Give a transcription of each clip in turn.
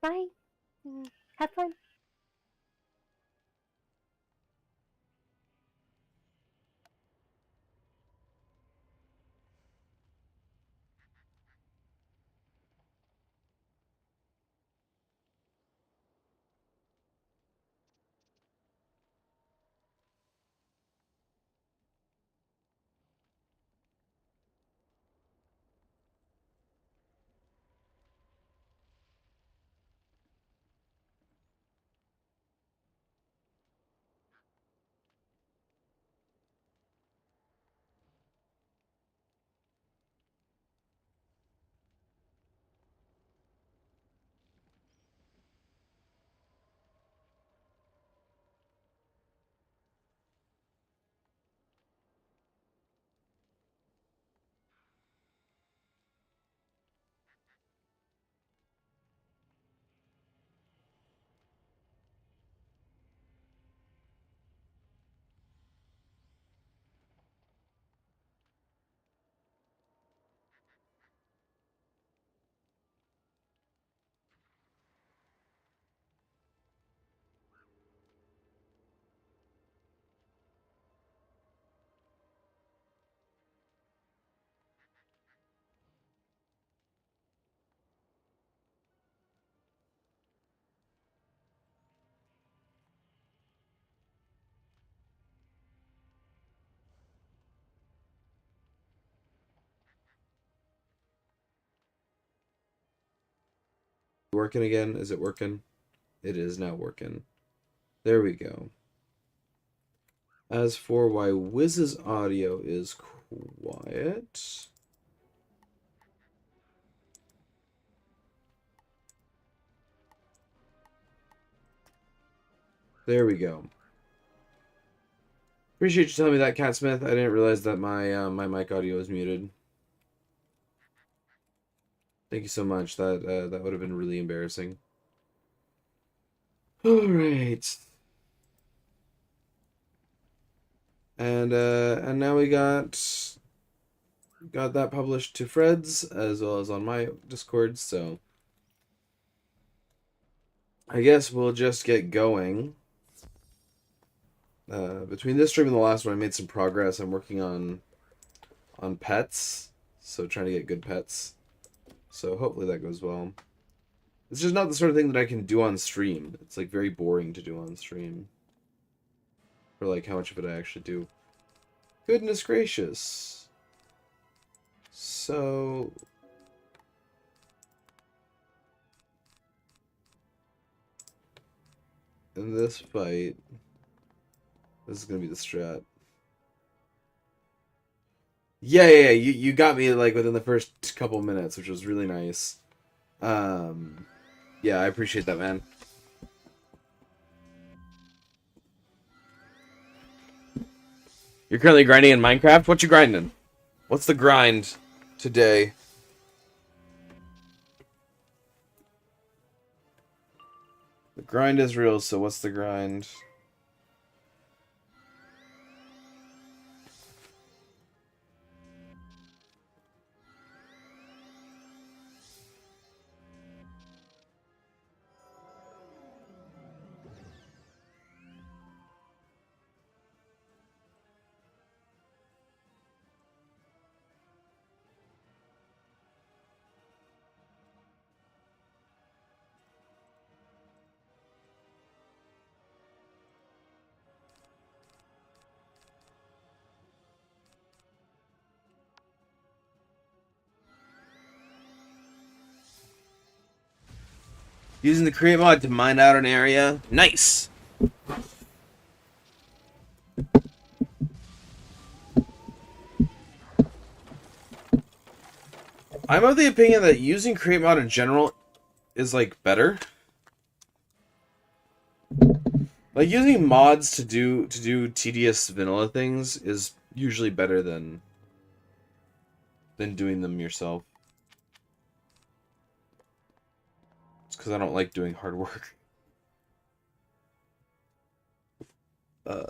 Bye. Have fun. Working again? Is it working? It is now working. There we go. As for why Wiz's audio is quiet. There we go. Appreciate you telling me that, Cat Smith. I didn't realize that my mic audio was muted. Thank you so much. That would have been really embarrassing. All right. And now we got that published to Fred's as well as on my Discord, so I guess we'll just get going. Between this stream and the last one, I made some progress. I'm working on pets, so trying to get good pets. So hopefully that goes well. It's just not the sort of thing that I can do on stream. It's like very boring to do on stream. For like how much of it I actually do. Goodness gracious. So in this fight, this is gonna be the strat. Yeah. You got me like within the first couple minutes, which was really nice. Um, yeah, I appreciate that, man. You're currently grinding in Minecraft? What you grinding? What's the grind today? The grind is real, so what's the grind? Using the create mod to mine out an area. Nice! I'm of the opinion that using create mod in general is like better. Like using mods to do tedious vanilla things is usually better than doing them yourself. It's because I don't like doing hard work. Alright.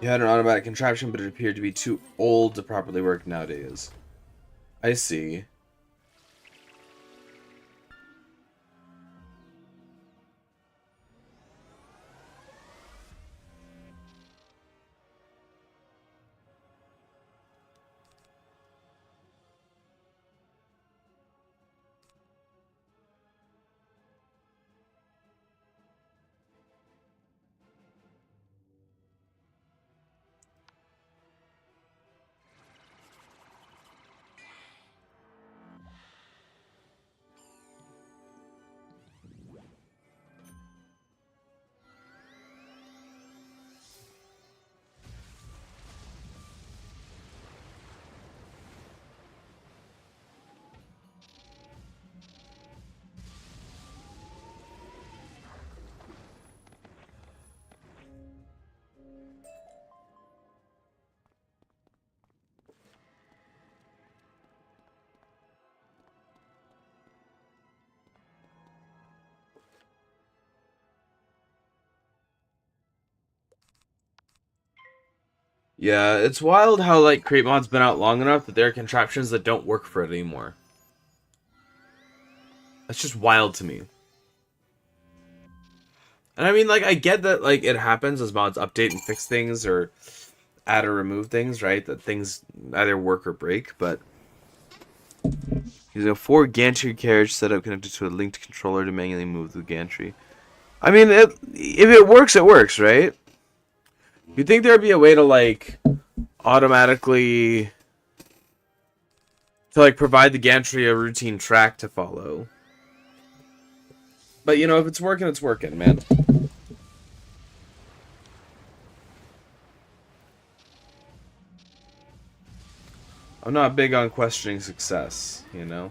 You had an automatic contraption, but it appeared to be too old to properly work nowadays. I see. Yeah, it's wild how, like, Crate Mod's been out long enough that there are contraptions that don't work for it anymore. That's just wild to me. And I mean, like, I get that, like, it happens as mods update and fix things or add or remove things, right? That things either work or break, but using a 4 gantry carriage setup connected to a linked controller to manually move the gantry. I mean, if it works, right? You'd think there'd be a way to, like, automatically to, like, provide the gantry a routine track to follow. But, you know, if it's working, man. I'm not big on questioning success, you know?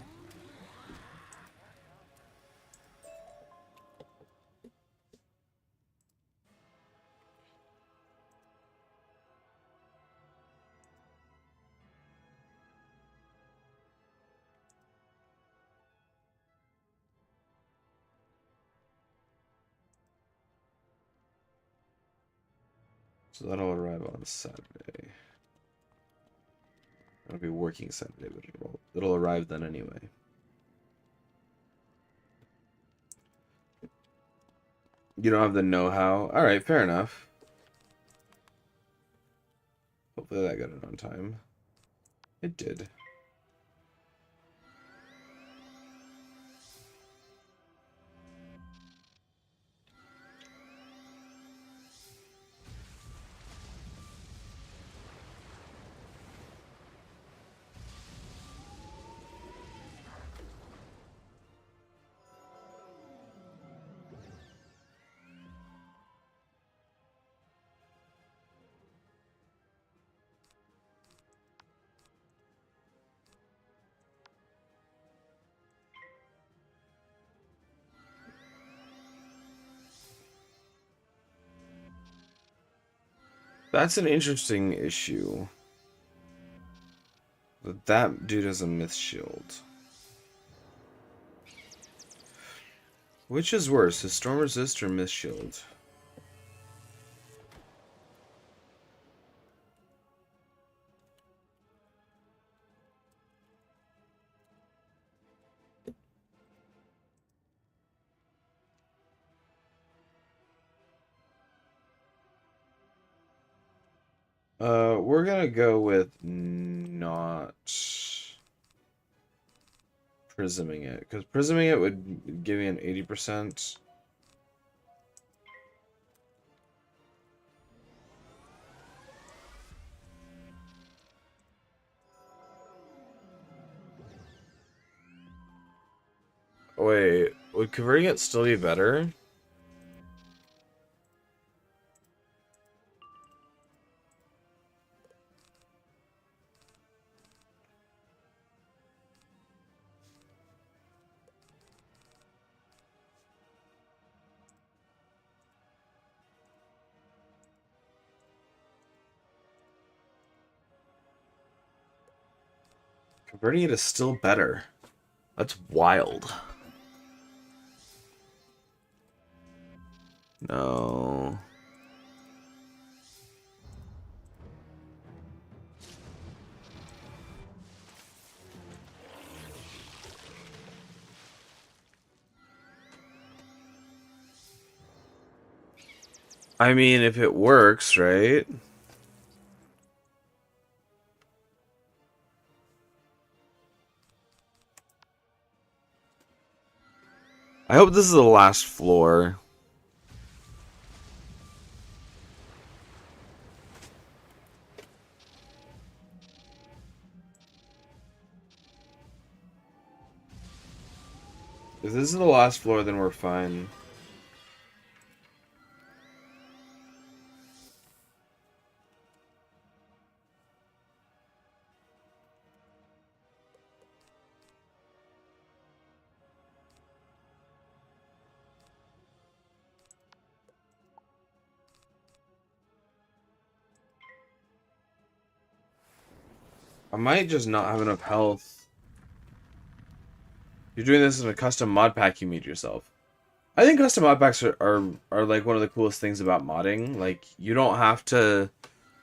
So that'll arrive on Saturday. It'll be working Saturday, but it'll arrive then anyway. You don't have the know-how? Alright, fair enough. Hopefully that got it on time. It did. That's an interesting issue. That dude has a myth shield. Which is worse, his storm resist or myth shield? We're gonna go with not prisming it, because prisming it would give me an 80%. Wait, would converting it still be better? Converting it is still better. That's wild. No. I mean, if it works, right? I hope this is the last floor. If this is the last floor, then we're fine. I might just not have enough health. You're doing this in a custom mod pack you made yourself. I think custom mod packs are like one of the coolest things about modding. Like, you don't have to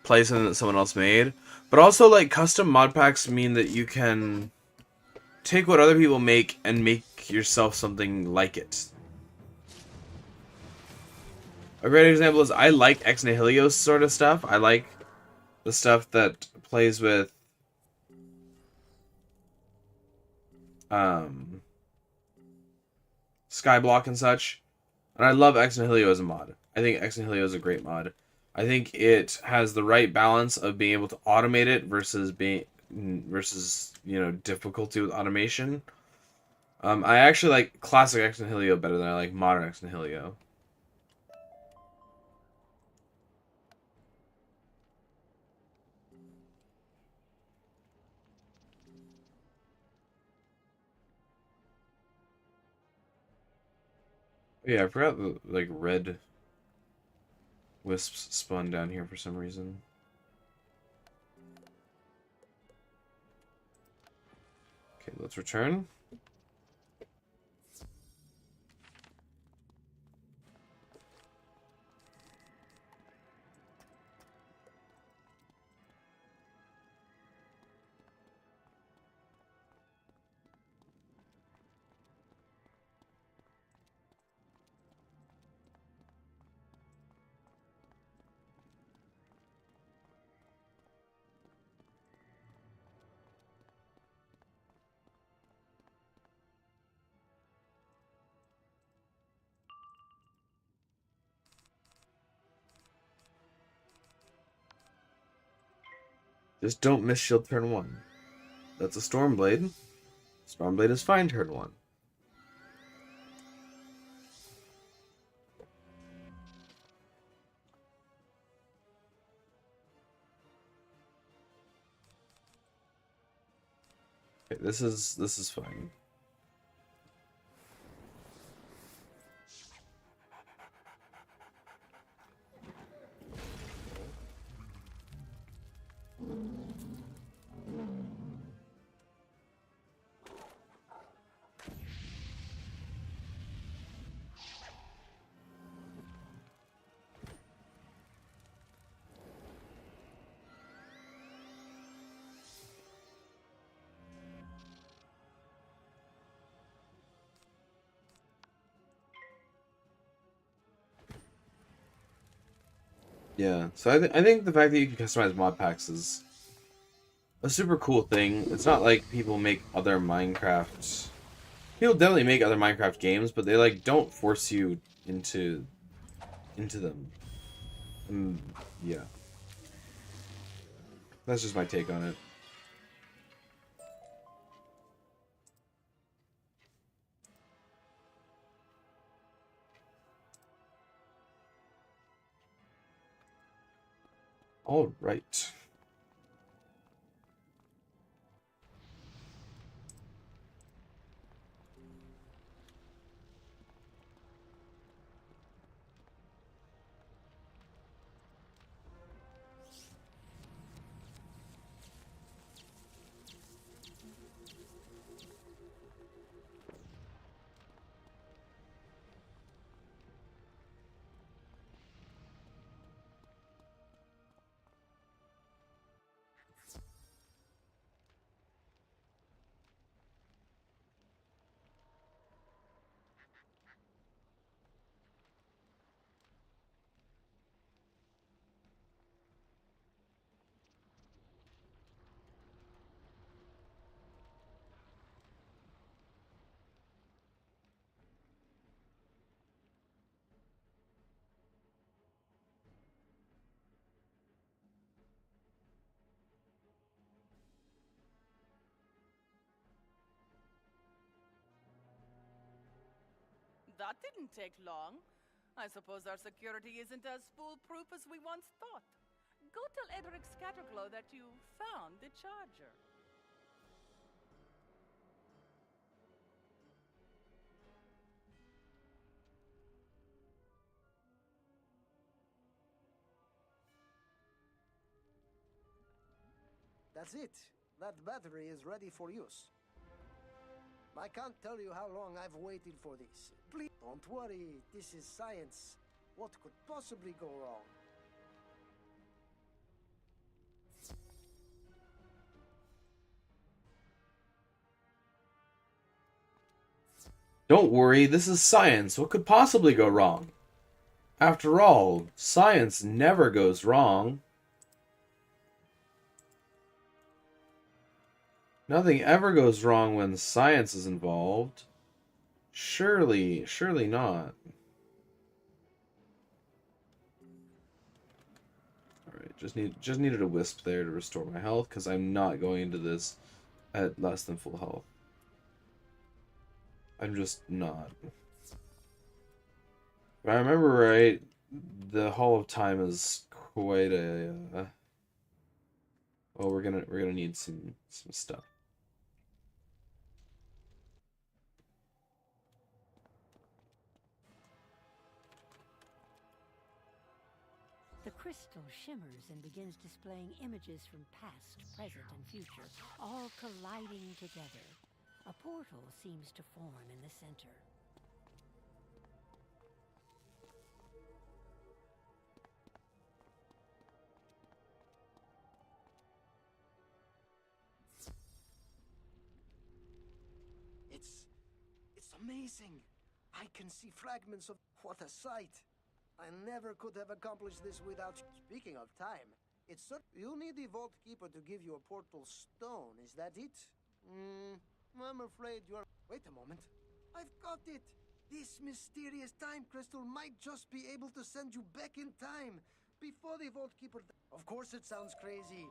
play something that someone else made. But also, like, custom mod packs mean that you can take what other people make and make yourself something like it. A great example is I like Ex Nihilio sort of stuff. I like the stuff that plays with um, Skyblock and such. And I love Ex Nihilio as a mod. I think Ex Nihilio is a great mod. I think it has the right balance of being able to automate it versus difficulty with automation. I actually like classic Ex Nihilio better than I like modern Ex Nihilio. Yeah, I forgot the like red wisps spawn down here for some reason. Okay, let's return. Just don't miss shield turn 1. That's a Stormblade. Stormblade is fine turn 1. Okay, this is fine. Yeah, so I think the fact that you can customize mod packs is a super cool thing. It's not like people make other Minecraft. People definitely make other Minecraft games, but they like don't force you into them. Mm, yeah, that's just my take on it. All right. That didn't take long. I suppose our security isn't as foolproof as we once thought. Go tell Edric Scatterglow that you found the charger. That's it. That battery is ready for use. I can't tell you how long I've waited for this. Please don't worry, this is science. What could possibly go wrong? Don't worry, this is science. What could possibly go wrong? After all, science never goes wrong. Nothing ever goes wrong when science is involved. Surely not. Alright, just needed a wisp there to restore my health, because I'm not going into this at less than full health. I'm just not. If I remember right, the Hall of Time is quite a oh, we're gonna need some stuff. The crystal shimmers and begins displaying images from past, present, and future, all colliding together. A portal seems to form in the center. It's amazing. I can see fragments of... What a sight. I never could have accomplished this without... Speaking of time, you need the Vault Keeper to give you a portal stone, is that it? I'm afraid you're... Wait a moment. I've got it. This mysterious time crystal might just be able to send you back in time before the Vault Keeper... Of course it sounds crazy,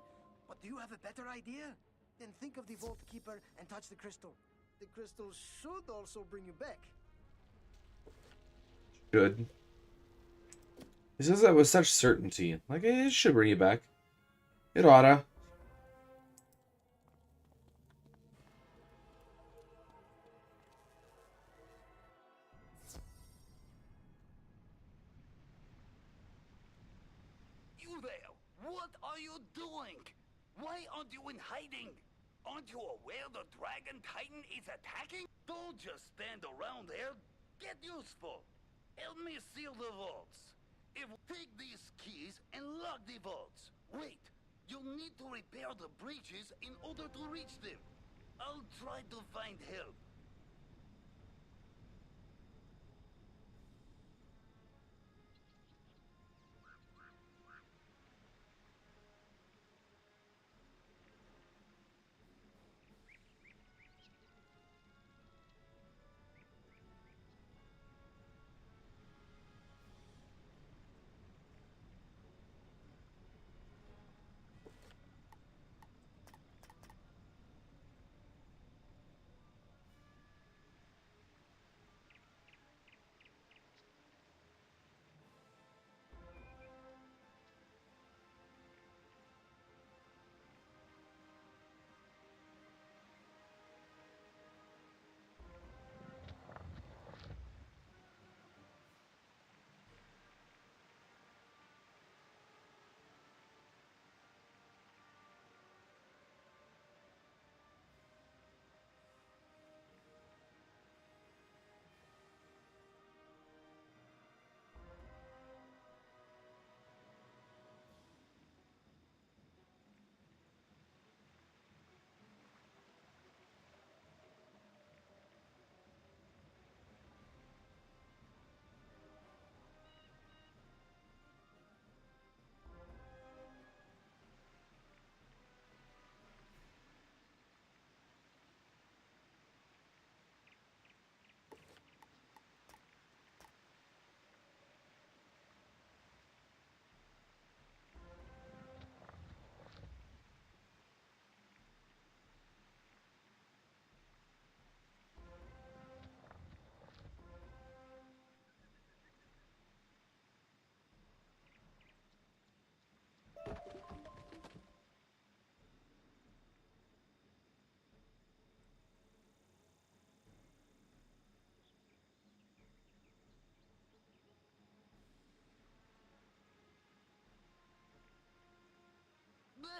but do you have a better idea? Then think of the Vault Keeper and touch the crystal. The crystal should also bring you back. Should. He says that with such certainty. Like, it should bring you back. It oughta. You there! What are you doing? Why aren't you in hiding? Aren't you aware the Dragon Titan is attacking? Don't just stand around there. Get useful. Help me seal the vaults. Take these keys and lock the vaults. Wait, you'll need to repair the breaches in order to reach them. I'll try to find help.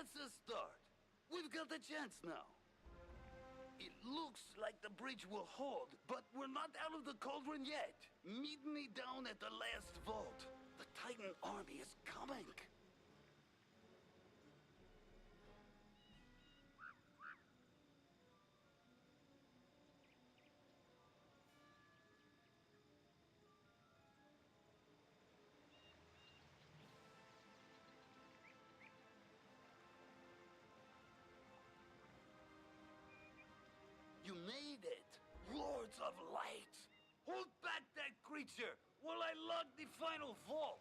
That's a start. We've got a chance now. It looks like the bridge will hold, but we're not out of the cauldron yet. Meet me down at the last vault. The Titan army is coming. You made it! Lords of Light! Hold back that creature while I log the final vault!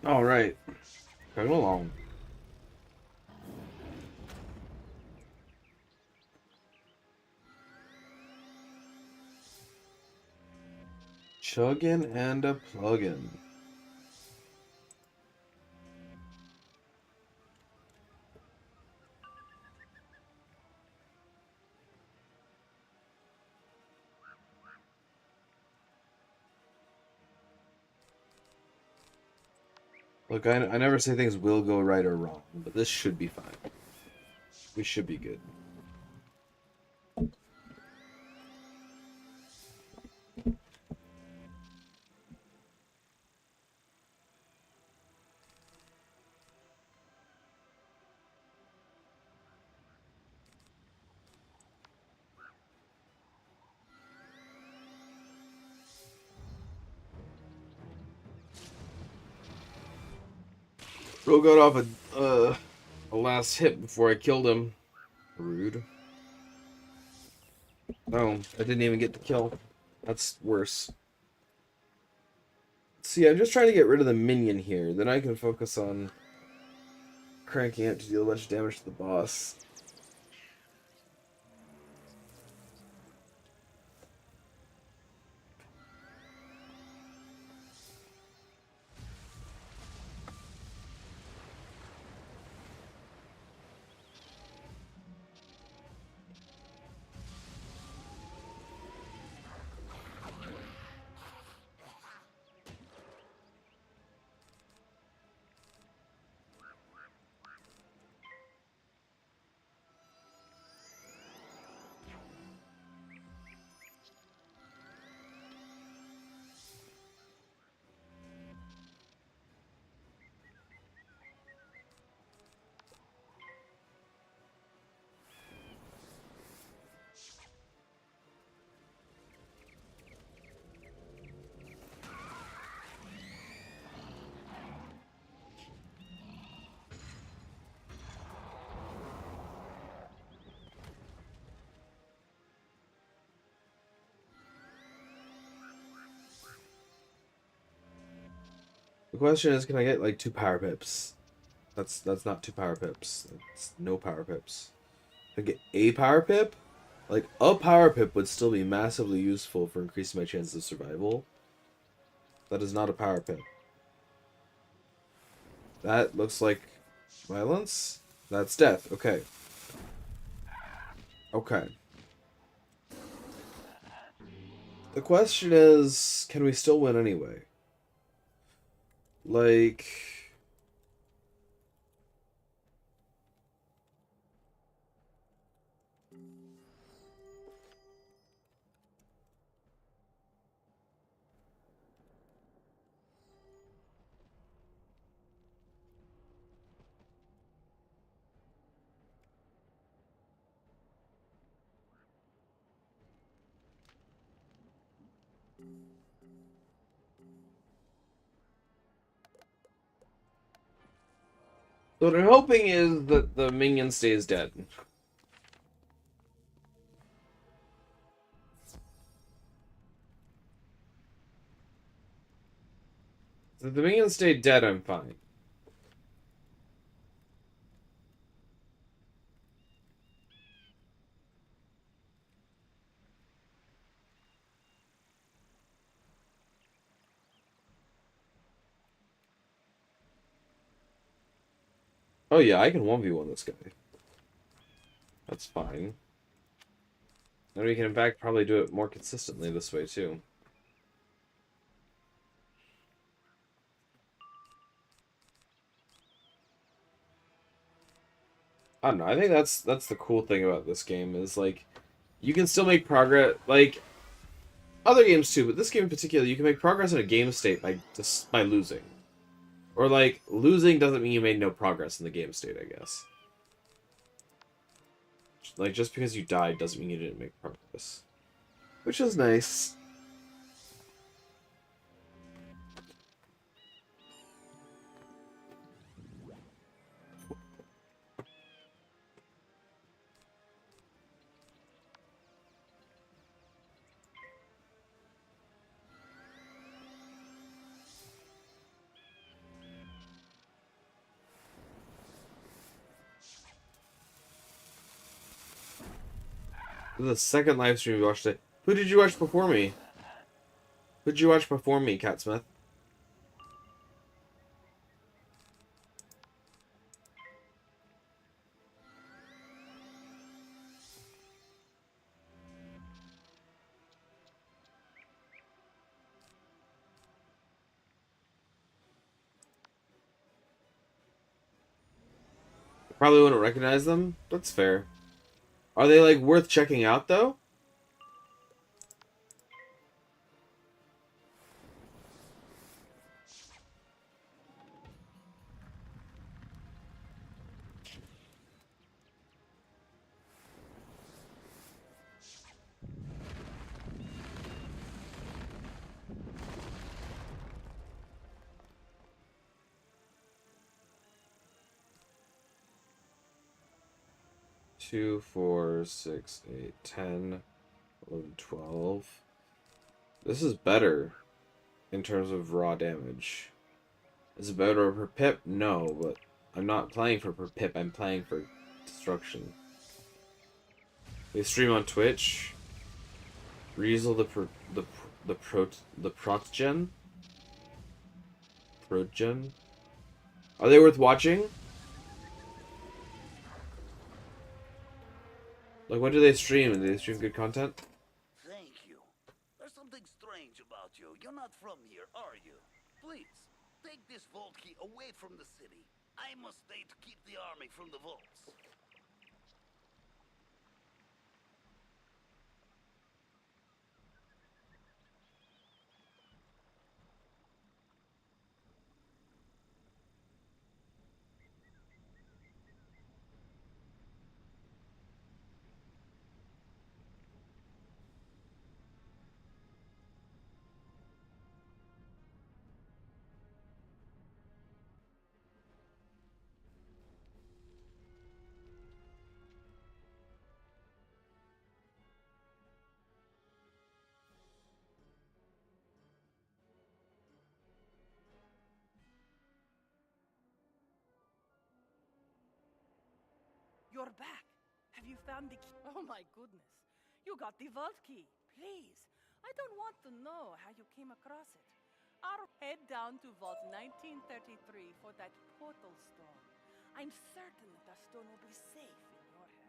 All right, going along. Chuggin' and a pluggin'. Look, I never say things will go right or wrong, but this should be fine. We should be good. Bro got off a last hit before I killed him. Rude. Oh, I didn't even get the kill. That's worse. See, I'm just trying to get rid of the minion here. Then I can focus on cranking it to deal a bunch of damage to the boss. The question is, can I get like 2 power pips? That's not 2 power pips. That's no power pips. If I get a power pip, like a power pip would still be massively useful for increasing my chances of survival. That is not a power pip. That looks like violence. That's death. Okay. Okay. The question is, can we still win anyway? Like... So what I'm hoping is that the minion stays dead. If the minions stay dead, I'm fine. Oh yeah, I can 1v1 this guy. That's fine. And we can in fact probably do it more consistently this way too. I don't know, I think that's the cool thing about this game is like you can still make progress like other games too, but this game in particular, you can make progress in a game state by losing. Or like losing doesn't mean you made no progress in the game state, I guess. Like just because you died doesn't mean you didn't make progress. Which is nice. This is the second live stream we watched today. Who did you watch before me? Who did you watch before me, Catsmith? Probably wouldn't recognize them. That's fair. Are they like worth checking out though? Two, 4, 6, 8, 10, 11, 12. This is better in terms of raw damage. Is it better per pip? No, but I'm not playing for per pip. I'm playing for destruction. They stream on Twitch. Riesel the Protgen. Protgen. Are they worth watching? Like, when do they stream? Do they stream good content? Thank you. There's something strange about you. You're not from here, are you? Please, take this vault key away from the city. I must stay to keep the army from the vaults. You're back. Have you found the key? Oh my goodness. You got the vault key. Please. I don't want to know how you came across it. I'll head down to Vault 1933 for that portal stone. I'm certain that the stone will be safe in your hands.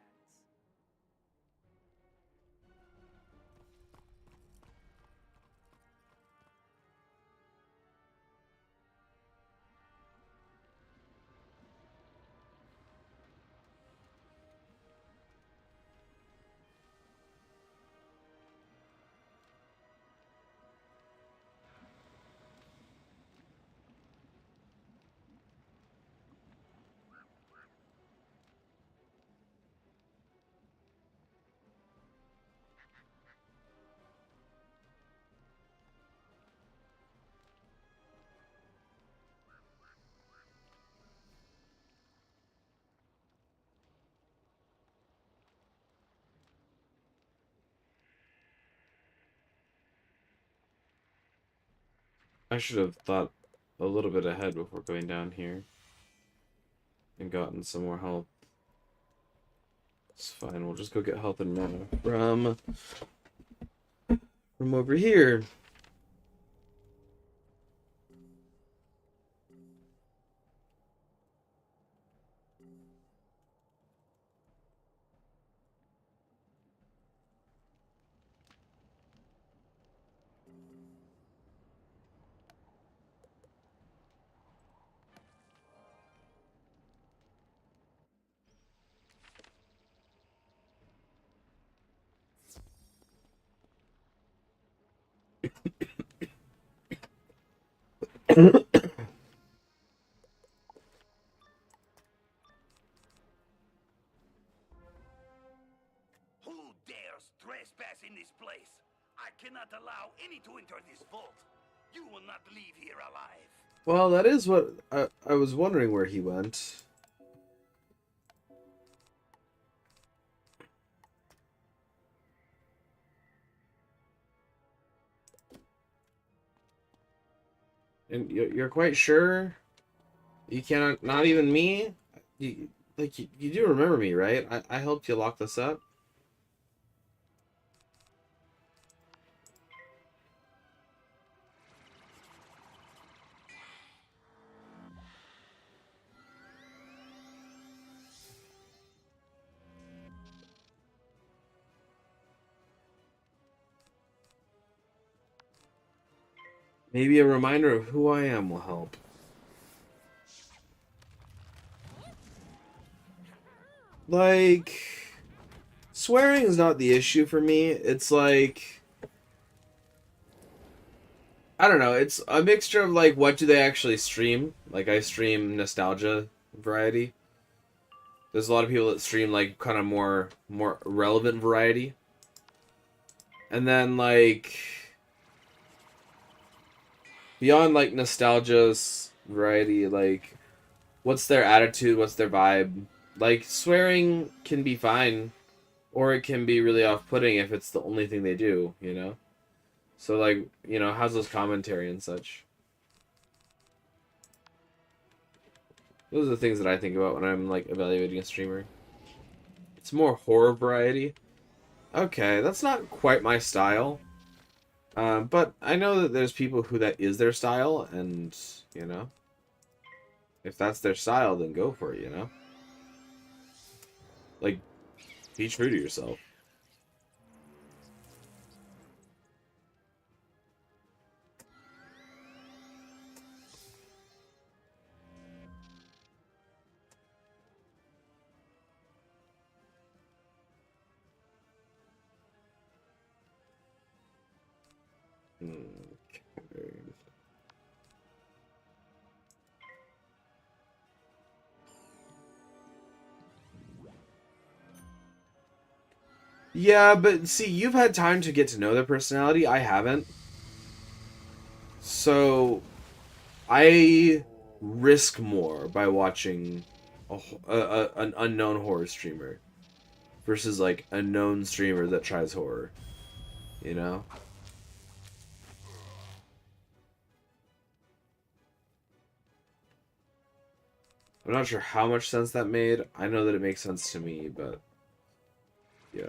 I should have thought a little bit ahead before going down here and gotten some more health. It's fine. We'll just go get health and mana from over here. Who dares trespass in this place? I cannot allow any to enter this vault. You will not leave here alive. Well, that is what I was wondering where he went. And you're quite sure? You cannot, not even me? You do remember me, right? I helped you lock this up. Maybe a reminder of who I am will help. Like, swearing is not the issue for me. It's like, I don't know. It's a mixture of like, what do they actually stream? Like, I stream nostalgia variety. There's a lot of people that stream like kind of more relevant variety. And then like beyond like nostalgia's variety, like what's their attitude, what's their vibe? Like swearing can be fine or it can be really off-putting if it's the only thing they do, you know? So like, you know, how's those commentary and such? Those are the things that I think about when I'm like evaluating a streamer. It's more horror variety. Okay, that's not quite my style. But I know that there's people who that is their style, and, you know, if that's their style, then go for it, you know? Like, be true to yourself. Okay. Yeah, but see, you've had time to get to know their personality. I haven't. So, I risk more by watching an unknown horror streamer versus like a known streamer that tries horror. You know? I'm not sure how much sense that made. I know that it makes sense to me, but yeah.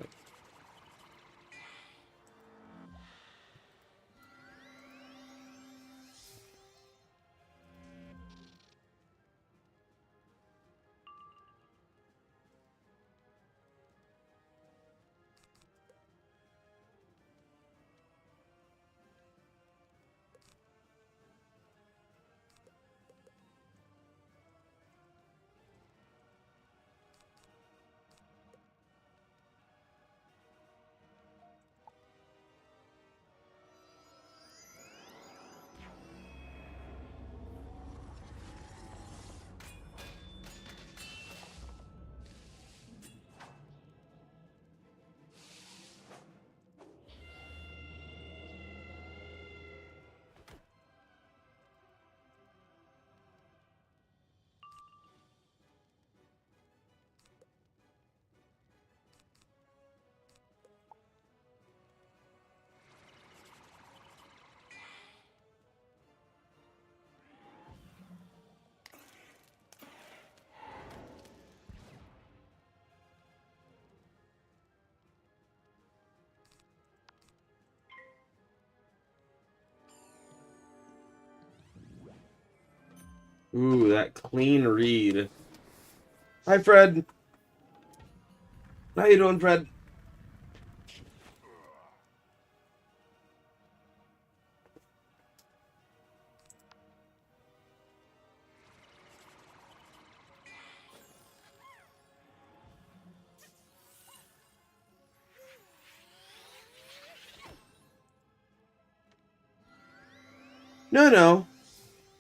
Ooh, that clean read. Hi, Fred. How you doing, Fred? No.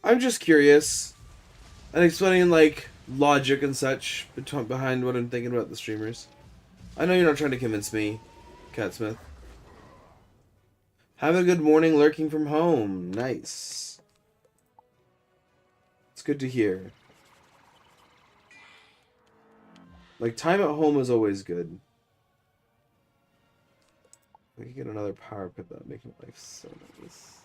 I'm just curious. And explaining, like, logic and such behind what I'm thinking about the streamers. I know you're not trying to convince me, Catsmith. Have a good morning lurking from home. Nice. It's good to hear. Like, time at home is always good. We could get another power pit, that would make my life so nice.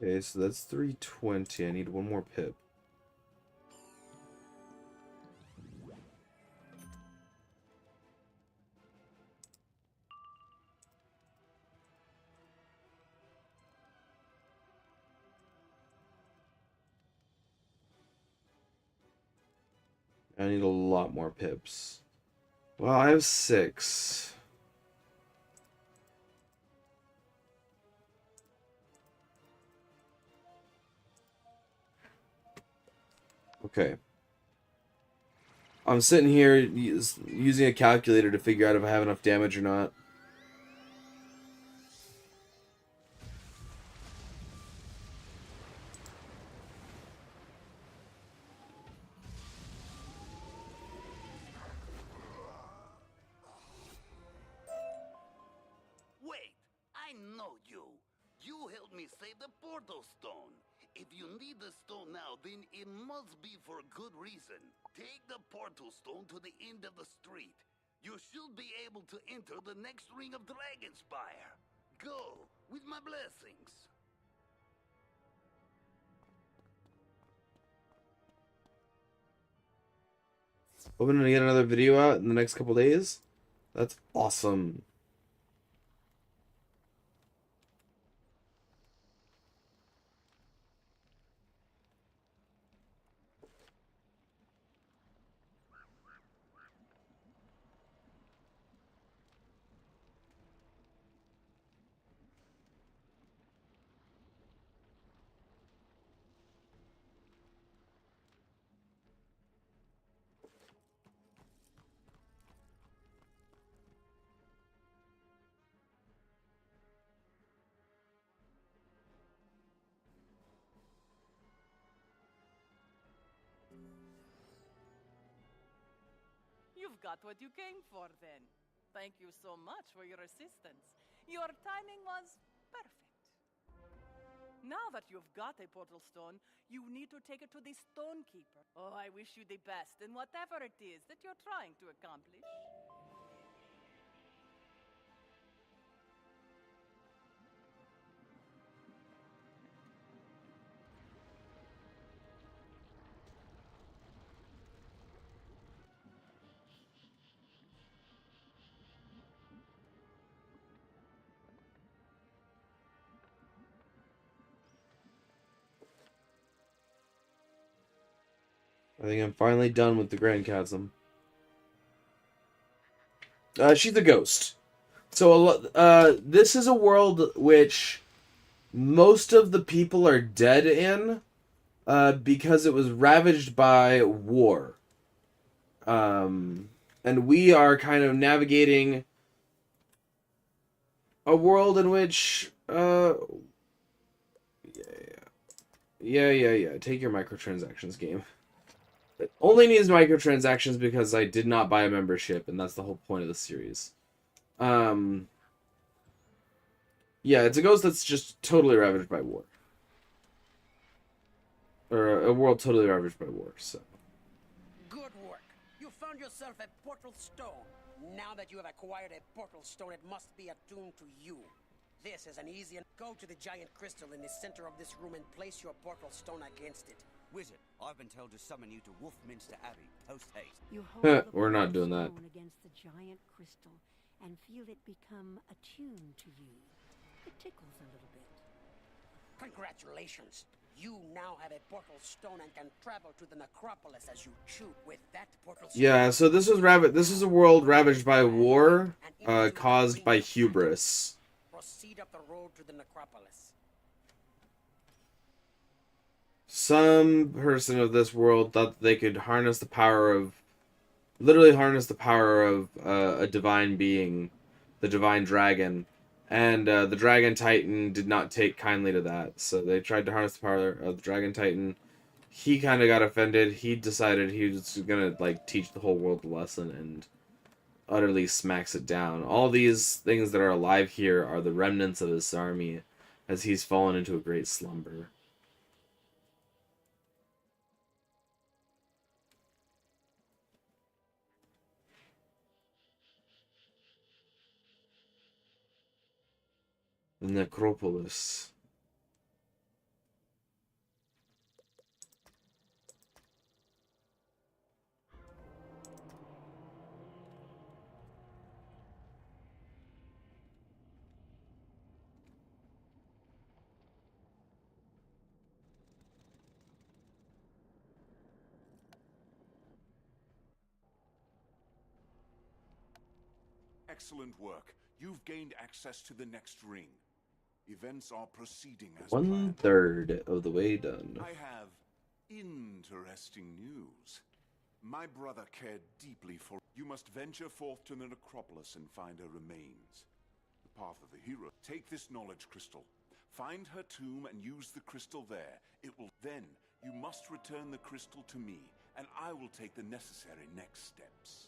Okay, so that's 320. I need one more pip. I need a lot more pips. Well, I have 6. Okay. I'm sitting here using a calculator to figure out if I have enough damage or not. Wait, I know you. You helped me save the portal stone. If you need the stone now, then it must be for a good reason. Take the portal stone to the end of the street. You should be able to enter the next ring of DragonSpyre. Go, with my blessings. Hoping to get another video out in the next couple days. That's awesome. You've got what you came for, then. Thank you so much for your assistance. Your timing was perfect. Now that you've got a portal stone, you need to take it to the Stonekeeper. Oh, I wish you the best in whatever it is that you're trying to accomplish. I think I'm finally done with the Grand Chasm. She's a ghost. So this is a world which most of the people are dead in because it was ravaged by war. And we are kind of navigating a world in which yeah. Take your microtransactions, game. It only needs microtransactions because I did not buy a membership, and that's the whole point of the series. Yeah, it's a ghost that's just totally ravaged by war. Or a world totally ravaged by war, so. Good found yourself a portal stone. Now that you have acquired a portal stone, it must be attuned to you. This is an easy and go to the giant crystal in the center of this room and place your portal stone against it. Wizard, I've been told to summon you to Wolfminster Abbey, post-haste. You hold the We're not portal doing that. stone against the giant crystal and feel it become attuned to you. It tickles a little bit. Congratulations! You now have a portal stone and can travel to the necropolis as you choose. With that portal stone, Yeah, so this was a world ravaged by war, caused by hubris. proceed up the road to the necropolis. Some person of this world thought that they could harness the power of, literally harness the power of a divine being, the divine dragon, and the dragon titan did not take kindly to that. So they tried to harness the power of the dragon titan. He kind of got offended. He decided he was gonna like teach the whole world a lesson and utterly smacks it down. All these things that are alive here are the remnants of his army, as he's fallen into a great slumber. The necropolis. Excellent work. You've gained access to the next ring. Events are proceeding as 1/3 of the way done. I have interesting news. My brother cared deeply for... You must venture forth to the necropolis and find her remains. The path of the hero. Take this knowledge crystal. Find her tomb and use the crystal there. It will... Then, you must return the crystal to me, and I will take the necessary next steps.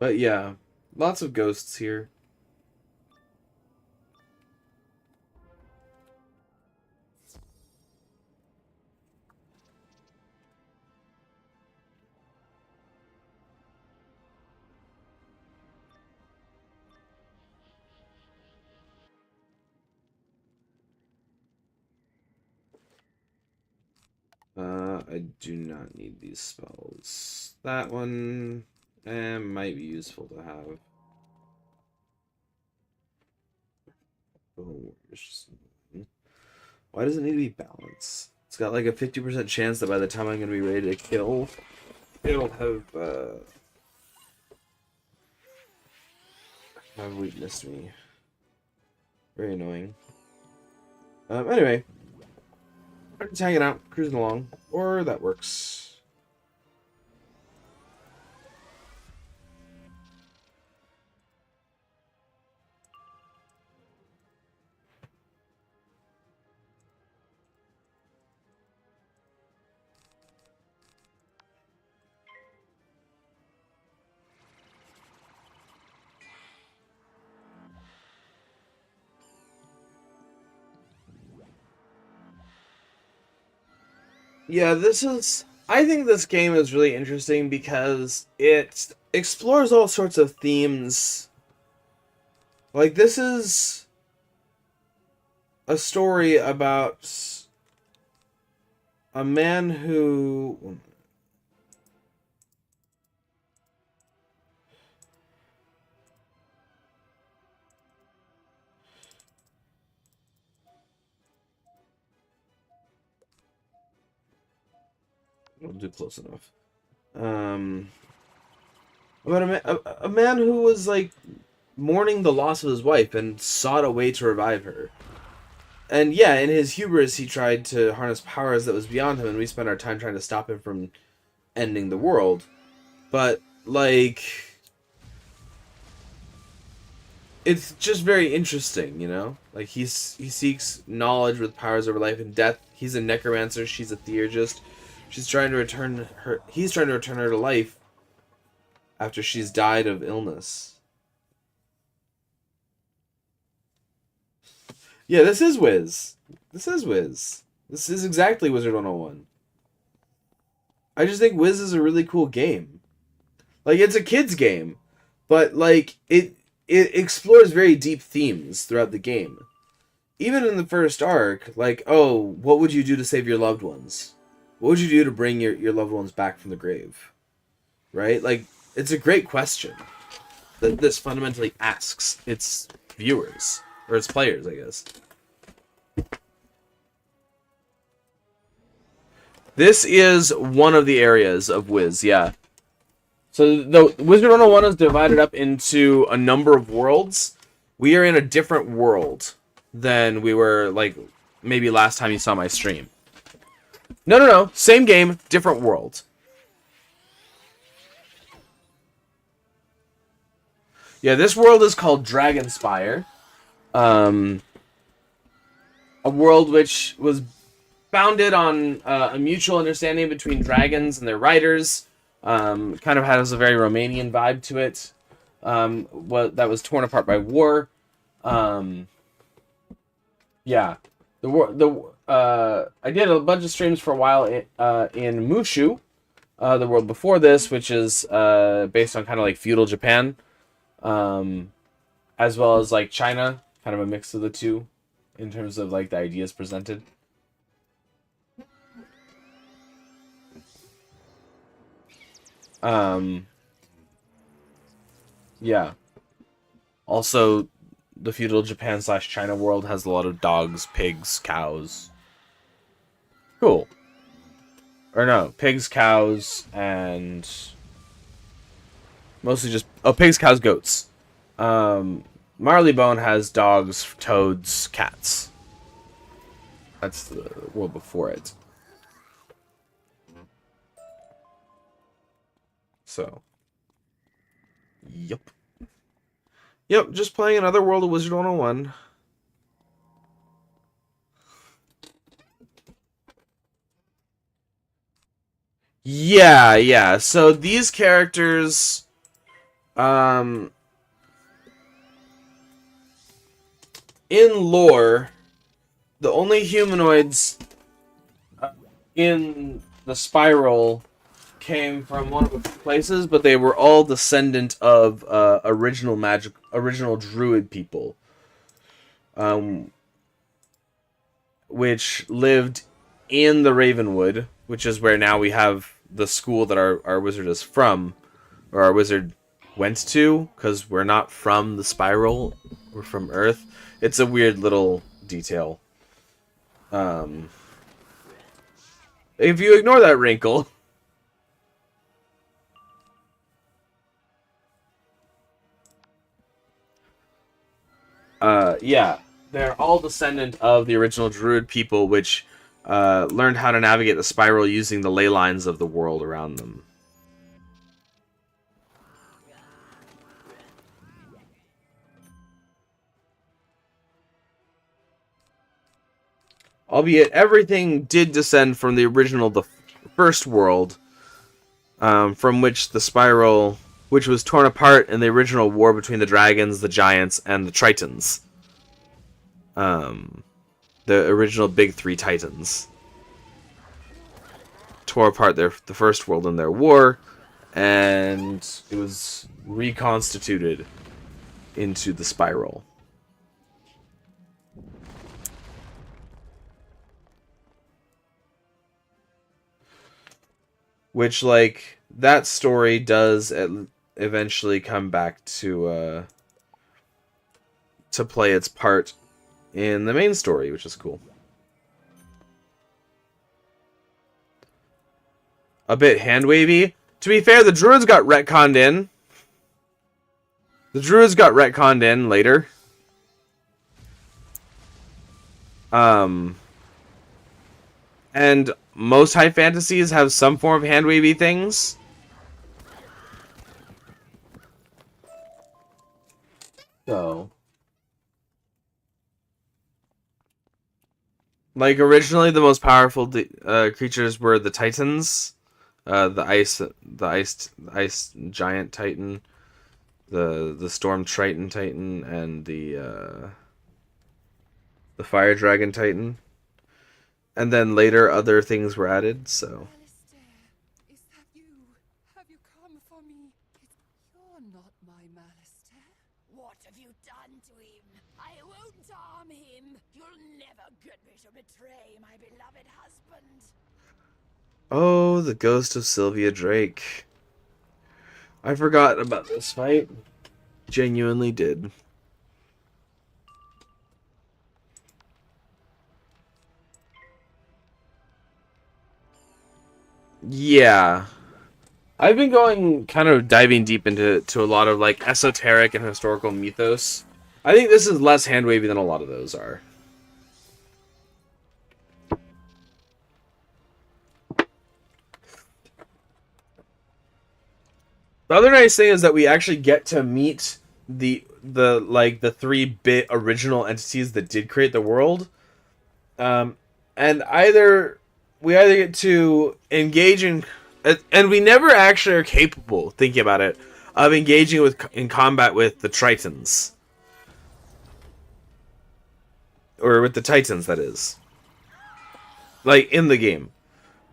But yeah, lots of ghosts here. I do not need these spells. That one might be useful to have. Oh, why does it need to be balanced? It's got like a 50% chance that by the time I'm going to be ready to kill, it'll have weaknessed me. Very annoying. Anyway. I'm just hanging out, cruising along. Or that works. Yeah, I think this game is really interesting because it explores all sorts of themes. Like, this is a story about a man who... I'll do close enough. About a man who was like mourning the loss of his wife and sought a way to revive her. And yeah, in his hubris, he tried to harness powers that was beyond him, and we spent our time trying to stop him from ending the world. But like, it's just very interesting, you know. Like he seeks knowledge with powers over life and death. He's a necromancer. She's a theurgist. He's trying to return her to life after she's died of illness. Yeah, this is Wiz. This is Wiz. This is exactly Wizard 101. I just think Wiz is a really cool game. Like, it's a kid's game, but like it explores very deep themes throughout the game. Even in the first arc, like, oh, what would you do to save your loved ones? What would you do to bring your loved ones back from the grave? Right? Like, it's a great question that this fundamentally asks its viewers, or its players, I guess. This is one of the areas of Wiz, yeah. So the Wizard 101 is divided up into a number of worlds. We are in a different world than we were, like, maybe last time you saw my stream. No. Same game, different world. Yeah, this world is called DragonSpyre. A world which was founded on a mutual understanding between dragons and their riders. Kind of has a very Romanian vibe to it. That was torn apart by war. Yeah, I did a bunch of streams for a while in Mushu, the world before this, which is based on kind of like feudal Japan, as well as like China, kind of a mix of the two in terms of like the ideas presented. Yeah. Also, the feudal Japan / China world has a lot of dogs, pigs, cows. Cool. Or no, pigs, cows, and mostly just pigs, cows, goats. Marleybone has dogs, toads, cats. That's the world before it. So, yep, just playing another World of Wizard 101. Yeah. So these characters, in lore, the only humanoids in the spiral came from one of the places, but they were all descendant of original druid people, which lived in the Ravenwood, which is where now we have the school that our wizard is from, or our wizard went to, because we're not from the spiral, we're from Earth. It's a weird little detail. If you ignore that wrinkle. Yeah, they're all descendant of the original druid people, which learned how to navigate the spiral using the ley lines of the world around them. Albeit everything did descend from the original, the first world, from which the spiral, which was torn apart in the original war between the dragons, the giants, and the tritons. The original big three titans tore apart the first world in their war, and it was reconstituted into the spiral. Which, like, that story does eventually come back to play its part in the main story, which is cool. A bit hand-wavy. To be fair, the druids got retconned in. The druids got retconned in later. And most high fantasies have some form of hand-wavy things. So, like, originally the most powerful creatures were the titans, the ice giant titan, the storm triton titan, and the fire dragon titan. And then later other things were added, so. Alistair, is that you? Have you come for me? You're not my Alistair. What have you done to him? I won't harm him. You'll never get me to betray my beloved husband. Oh, the ghost of Sylvia Drake. I forgot about this fight. Genuinely did. Yeah. I've been going kind of diving deep into a lot of like esoteric and historical mythos. I think this is less hand wavy than a lot of those are. The other nice thing is that we actually get to meet the 3-bit original entities that did create the world. And we either get to engage in, and we never actually are capable, thinking about it, of engaging in combat with the Tritons. Or with the Titans, that is. Like, in the game.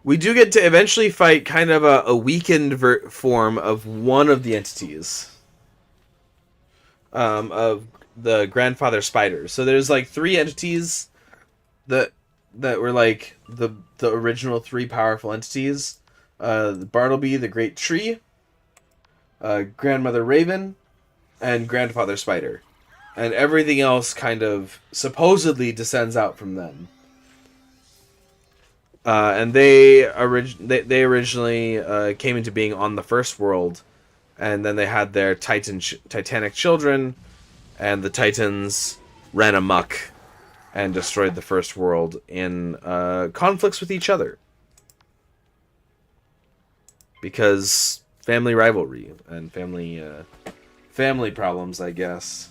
We do get to eventually fight kind of a weakened form of one of the entities. Of the grandfather spiders. So there's like 3 entities that were like the original 3 powerful entities. Bartleby, the Great Tree, Grandmother Raven, and Grandfather Spider. And everything else kind of supposedly descends out from them. And they originally came into being on the first world, and then they had their titanic children, and the Titans ran amok and destroyed the first world in conflicts with each other. Because family rivalry and family problems, I guess.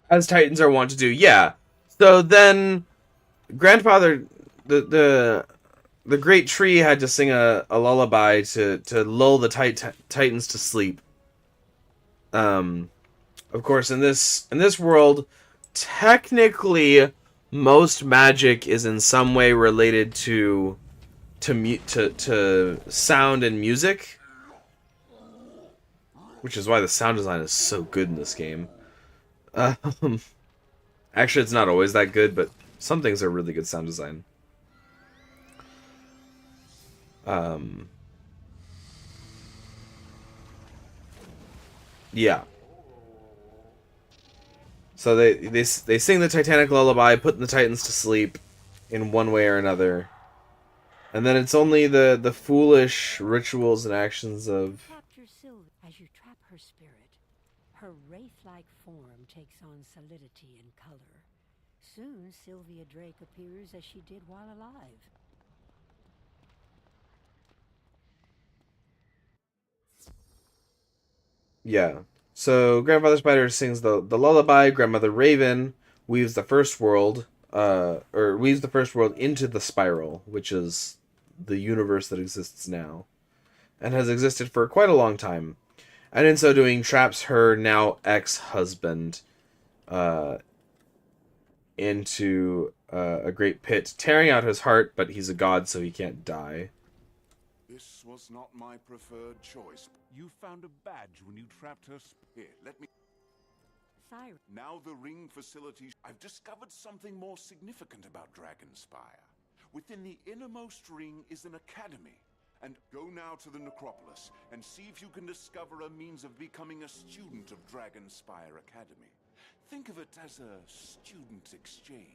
As Titans are wont to do, yeah. So then, Grandfather, the Great Tree had to sing a lullaby to lull the Titans to sleep. Of course, in this world, technically, most magic is in some way related to sound and music, which is why the sound design is so good in this game. Actually, it's not always that good, but some things are really good sound design. Yeah. So they sing the Titanic lullaby, putting the Titans to sleep in one way or another. And then it's only the foolish rituals and actions of... Capture Sylvia as you trap her spirit. Her wraith-like form takes on solidity and color. Soon, Sylvia Drake appears as she did while alive. Yeah. So Grandfather Spider sings the lullaby. Grandmother Raven weaves the first world, weaves the first world into the spiral, which is the universe that exists now, and has existed for quite a long time. And in so doing, traps her now ex-husband into a great pit, tearing out his heart, but he's a god, so he can't die. This was not my preferred choice. You found a badge when you trapped her. Here, let me... Cyrus. Now the ring facilities... I've discovered something more significant about DragonSpyre. Within the innermost ring is an academy. And go now to the necropolis and see if you can discover a means of becoming a student of DragonSpyre Academy. Think of it as a student exchange.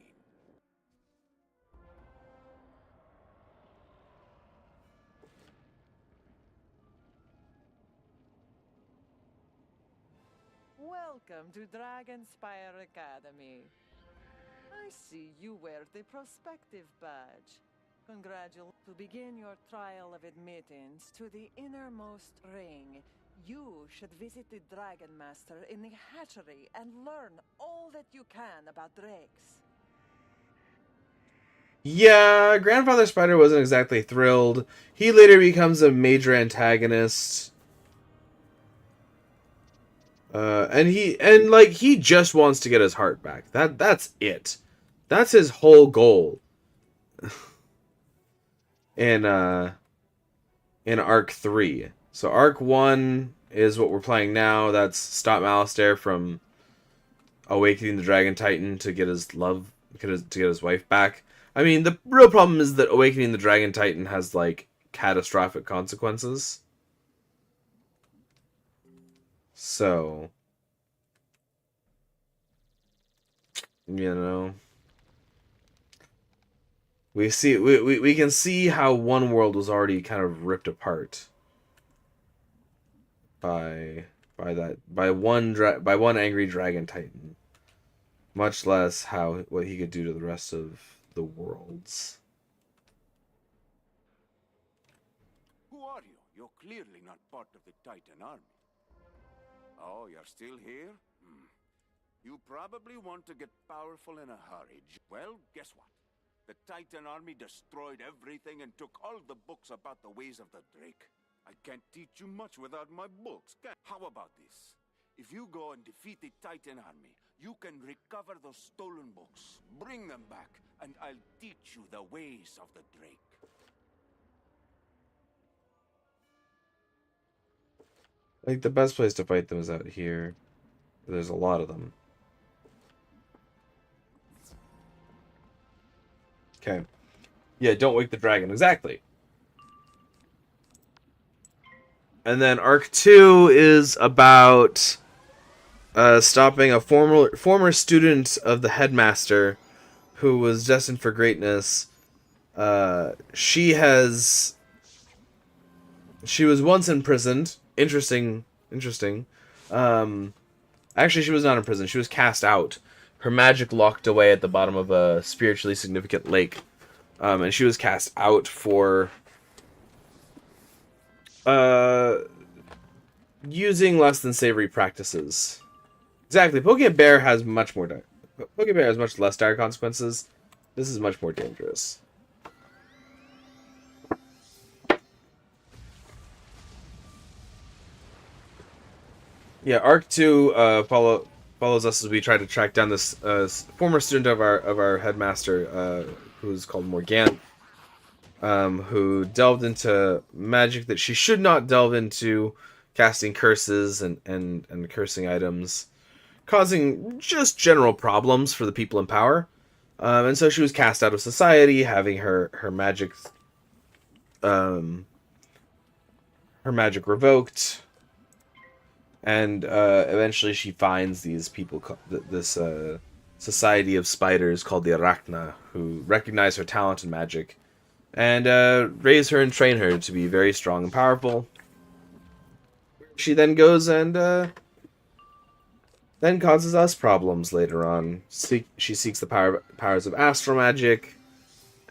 Welcome to DragonSpyre Academy. I see you wear the prospective badge. Congratulations. To begin your trial of admittance to the innermost ring, you should visit the Dragon Master in the hatchery and learn all that you can about drakes. Yeah, Grandfather Spider wasn't exactly thrilled. He later becomes a major antagonist. He just wants to get his heart back. That's it. That's his whole goal. in Arc 3. So Arc 1 is what we're playing now. That's stop Alistair from awakening the Dragon Titan to get his wife back. I mean, the real problem is that awakening the Dragon Titan has like catastrophic consequences. So, you know, we can see how one world was already kind of ripped apart by one angry Dragon Titan, much less what he could do to the rest of the worlds. Who are you? You're clearly not part of the Titan army. Oh, you're still here? You probably want to get powerful in a hurry. Well, guess what? The Titan army destroyed everything and took all the books about the ways of the Drake. I can't teach you much without my books. How about this? If you go and defeat the Titan army, you can recover those stolen books, bring them back, and I'll teach you the ways of the Drake. Like, the best place to fight them is out here. There's a lot of them. Okay. Yeah, don't wake the dragon. Exactly. And then Arc 2 is about stopping a former student of the headmaster who was destined for greatness. She was once imprisoned. Interesting. Actually, she was not in prison. She was cast out. Her magic locked away at the bottom of a spiritually significant lake. And she was cast out for using less than savory practices. Exactly. Pokebear has much less dire consequences. This is much more dangerous. Yeah, Arc 2 follows us as we try to track down this former student of our headmaster, who's called Morgana, who delved into magic that she should not delve into, casting curses and cursing items, causing just general problems for the people in power. And so she was cast out of society, having her magic revoked. And eventually she finds these people, this society of spiders called the Arachna, who recognize her talent in magic and raise her and train her to be very strong and powerful. She then goes and then causes us problems later on. She seeks the powers of astral magic,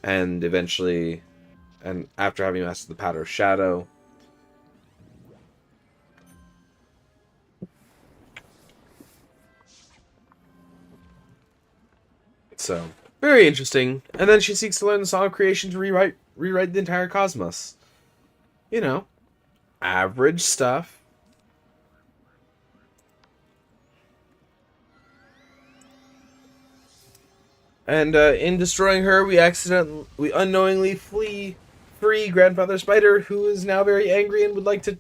and eventually, and after having mastered the power of shadow, so, very interesting. And then she seeks to learn the Song of Creation to rewrite the entire cosmos. You know, average stuff. And in destroying her, we unknowingly free Grandfather Spider, who is now very angry and would like to,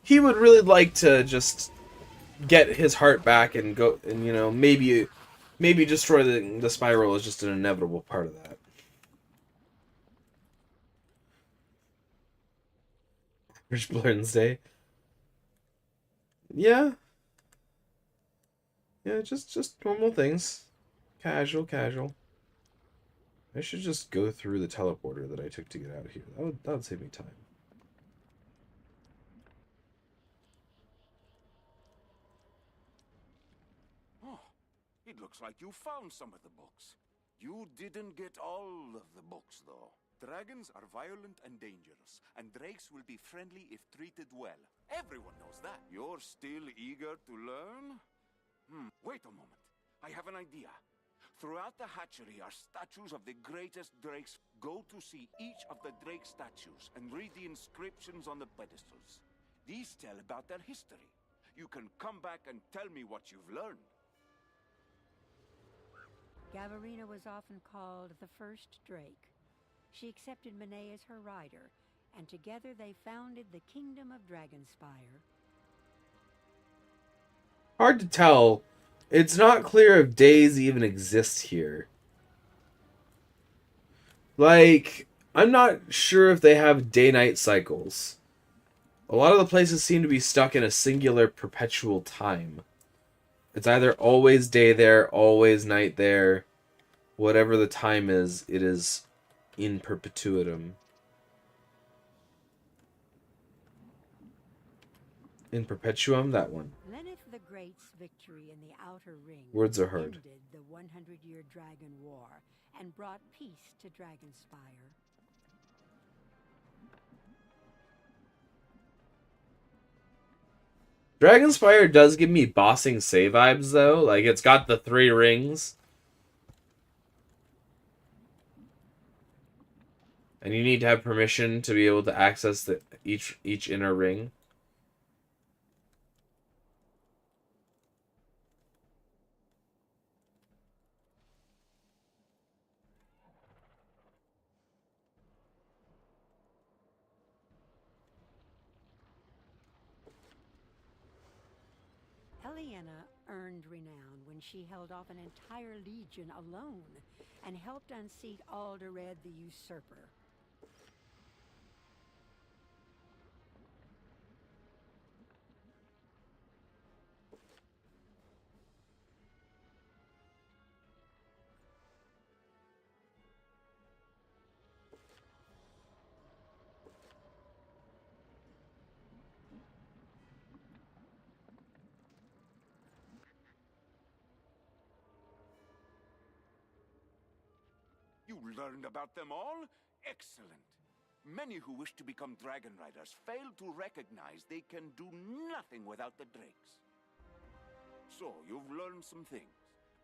he would really like to just get his heart back and go, and maybe destroy the spiral is just an inevitable part of that. Rich Blurns Day. Yeah. Yeah, just normal things. Casual. I should just go through the teleporter that I took to get out of here. That would save me time. Oh, it looks like you found some of the books. You didn't get all of the books, though. Dragons are violent and dangerous, and drakes will be friendly if treated well. Everyone knows that. You're still eager to learn? Wait a moment. I have an idea. Throughout the hatchery are statues of the greatest drakes. Go to see each of the drake statues and read the inscriptions on the pedestals. These tell about their history. You can come back and tell me what you've learned. Gavarina was often called the first Drake. She accepted Manet as her rider, and together they founded the Kingdom of DragonSpyre. Hard to tell. It's not clear if days even exist here. Like, I'm not sure if they have day-night cycles. A lot of the places seem to be stuck in a singular perpetual time. It's either always day there, always night there. Whatever the time is, it is in perpetuitum. In perpetuum, that one. Lenneth the Great's victory in the Outer Ring Words are hard. ended the 100-year Dragon War and brought peace to DragonSpyre. DragonSpyre does give me Bossing Say vibes, though. Like, it's got the 3 rings. And you need to have permission to be able to access each inner ring. Eliana earned renown when she held off an entire legion alone and helped unseat Alderred the Usurper. You learned about them all? Excellent. Many who wish to become dragon riders fail to recognize they can do nothing without the drakes. So, you've learned some things,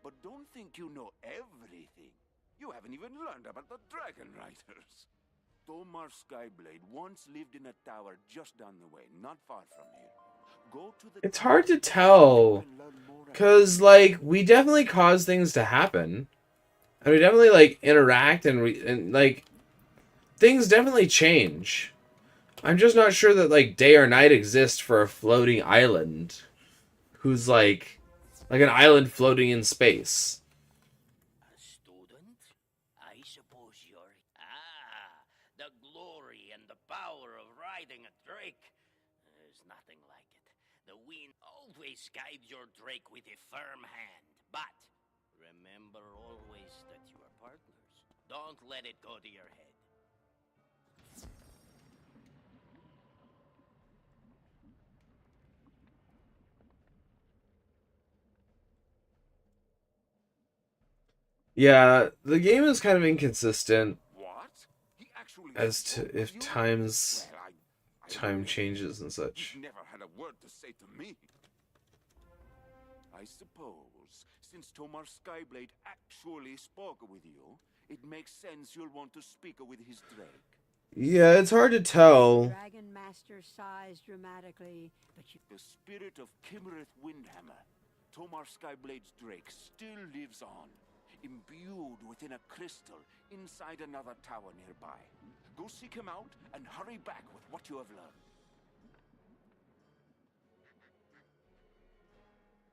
but don't think you know everything. You haven't even learned about the dragon riders. Tomar Skyblade once lived in a tower just down the way, not far from here. Go to the It's hard to tell. Because, like, we definitely cause things to happen. And we definitely, like, interact and like, things definitely change. I'm just not sure that, like, day or night exists for a floating island. Who's, like an island floating in space. A student? I suppose you're... Ah, the glory and the power of riding a drake. There's nothing like it. The wind always guides your drake with a firm hand. But remember always that you are partners. Don't let it go to your head. Yeah, the game is kind of inconsistent What? He actually as to spoke if with you? time Well, changes and such. He's never had a word to say to me. I suppose, since Tomar Skyblade actually spoke with you, it makes sense you'll want to speak with his drake. Yeah, it's hard to tell. Dragon Master sighs dramatically, but you... The spirit of Kimmereth Windhammer, Tomar Skyblade's drake, still lives on, imbued within a crystal inside another tower nearby. Go seek him out and hurry back with what you have learned.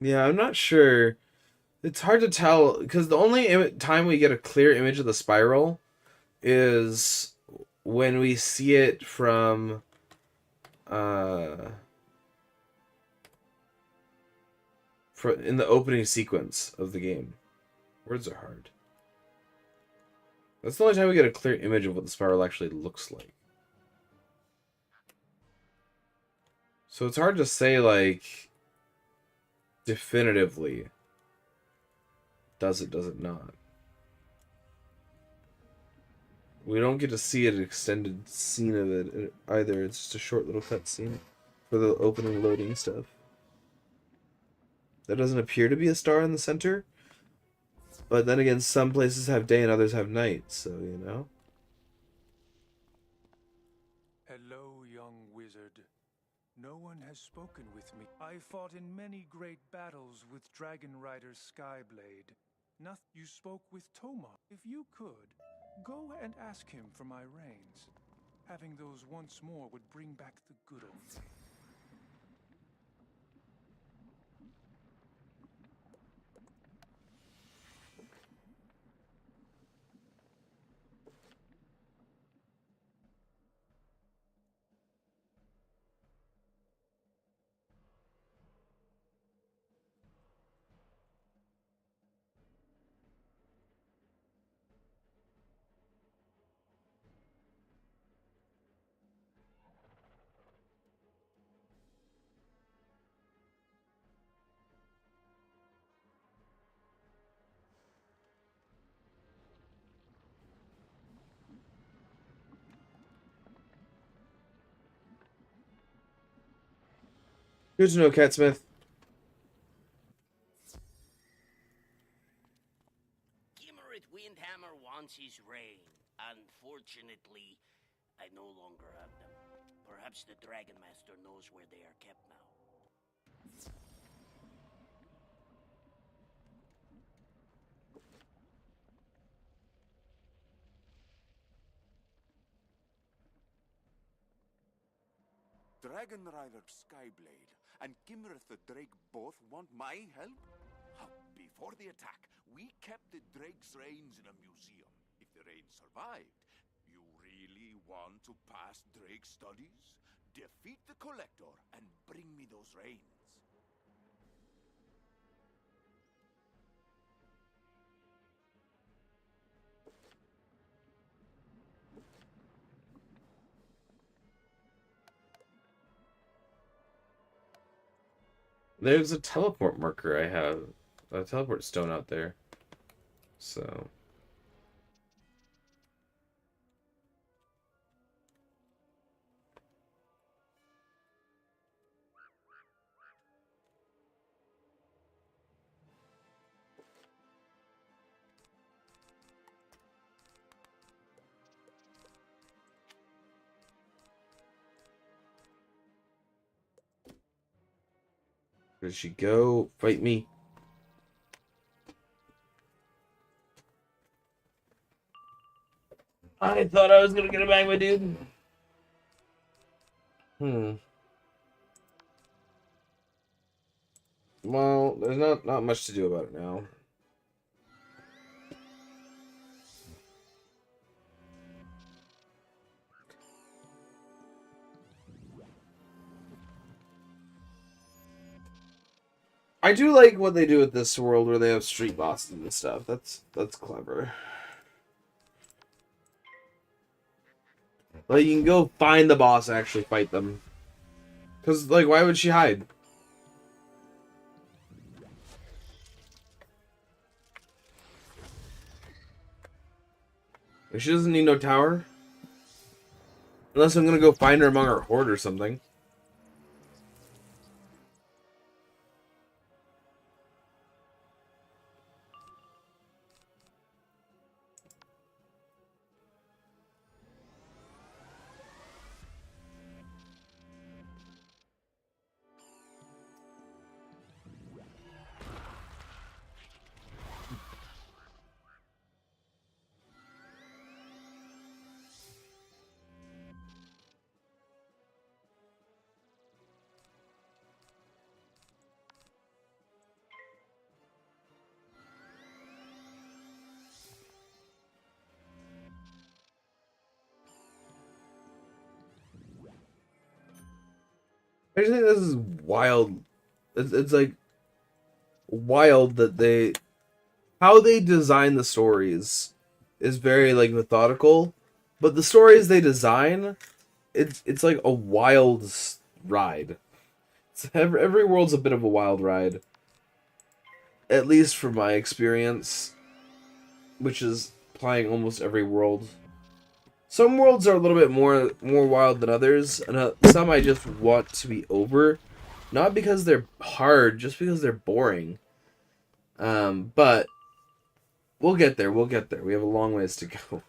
Yeah, I'm not sure. It's hard to tell, because the only time we get a clear image of the spiral is when we see it from in the opening sequence of the game. Words are hard. That's the only time we get a clear image of what the spiral actually looks like. So it's hard to say, like, definitively. Does it, does it not? We don't get to see an extended scene of it either. It's just a short little cutscene for the opening loading stuff. There doesn't appear to be a star in the center. But then again, some places have day and others have night, so, you know. Hello, young wizard. No one has spoken with me. I fought in many great battles with Dragon Rider Skyblade. You spoke with Toma. If you could, go and ask him for my reins. Having those once more would bring back the good old days. Good to know, Catsmith. Gimmerit Windhammer wants his reign. Unfortunately, I no longer have them. Perhaps the Dragon Master knows where they are kept now. Dragon Rider Skyblade and Gimmereth the Drake both want my help? Before the attack, we kept the Drake's reins in a museum. If the reins survived, you really want to pass Drake studies? Defeat the Collector and bring me those reins. There's a teleport marker I have. A teleport stone out there. So... Where did she go? Fight me. I thought I was gonna get a bang, my dude. Well, there's not much to do about it now. I do like what they do with this world where they have street bosses and stuff. That's clever. Like, you can go find the boss and actually fight them. Because, like, why would she hide? Like, she doesn't need no tower. Unless I'm gonna go find her among her horde or something. I just think this is wild. It's like wild that how they design the stories is very like methodical, but the stories they design, it's like a wild ride. Every world's a bit of a wild ride, at least from my experience, which is playing almost every world Some worlds are a little bit more wild than others, and some I just want to be over, not because they're hard, just because they're boring. But we'll get there. We'll get there. We have a long ways to go.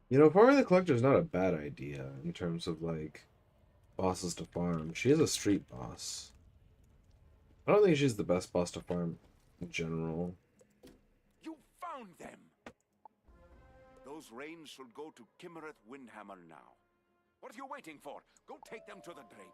You know, farming the collector is not a bad idea in terms of like bosses to farm. She is a street boss. I don't think she's the best boss to farm in general. You found them! Those reins should go to Kimmereth Windhammer now. What are you waiting for? Go take them to the Drake.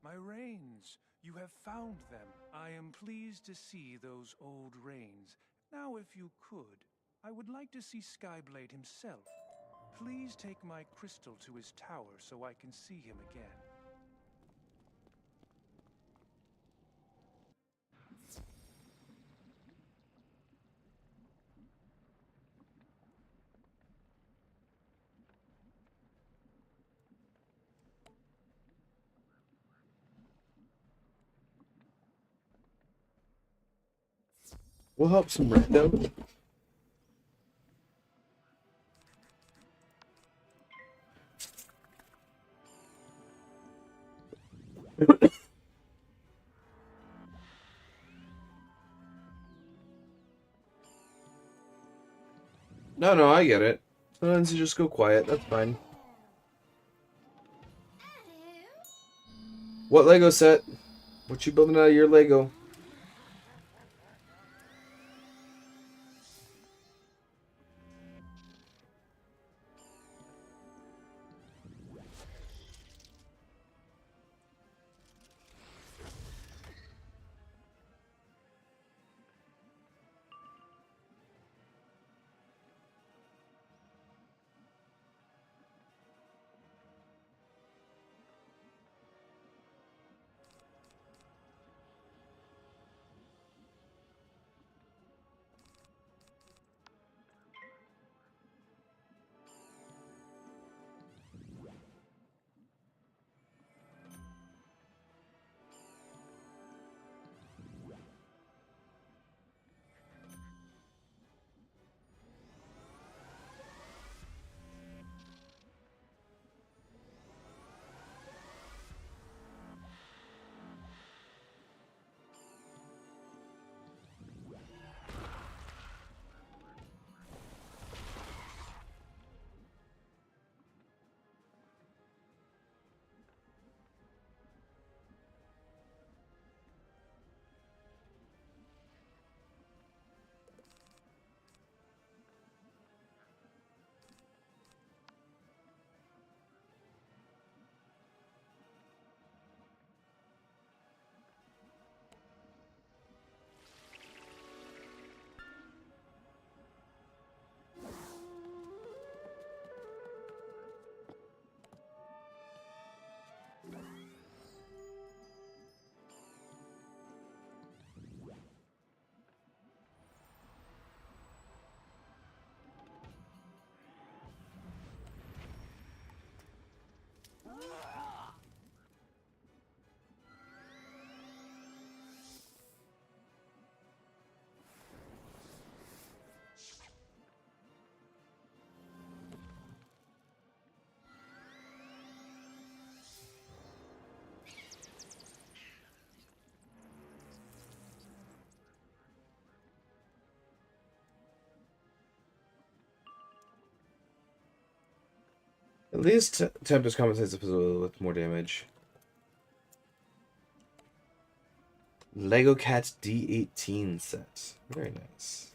My reins! You have found them. I am pleased to see those old reins. Now, if you could, I would like to see Skyblade himself. Please take my crystal to his tower so I can see him again. We'll help some random. No, I get it. Sometimes you just go quiet. That's fine. What Lego set? What you building out of your Lego? At least Tempest compensates with more damage. Lego Cat D18 set. Very nice.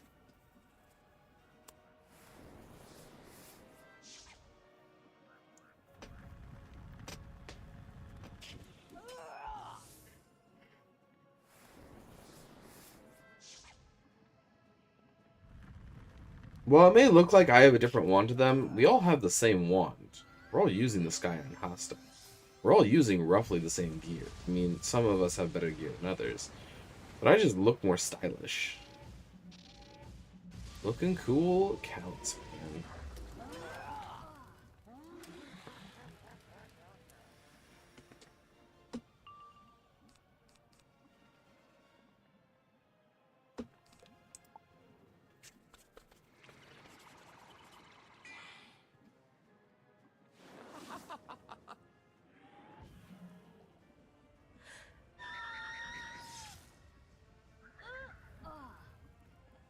Well, it may look like I have a different wand to them. We all have the same wand. We're all using the Sky and Hasta. We're all using roughly the same gear. I mean, some of us have better gear than others. But I just look more stylish. Looking cool counts, man.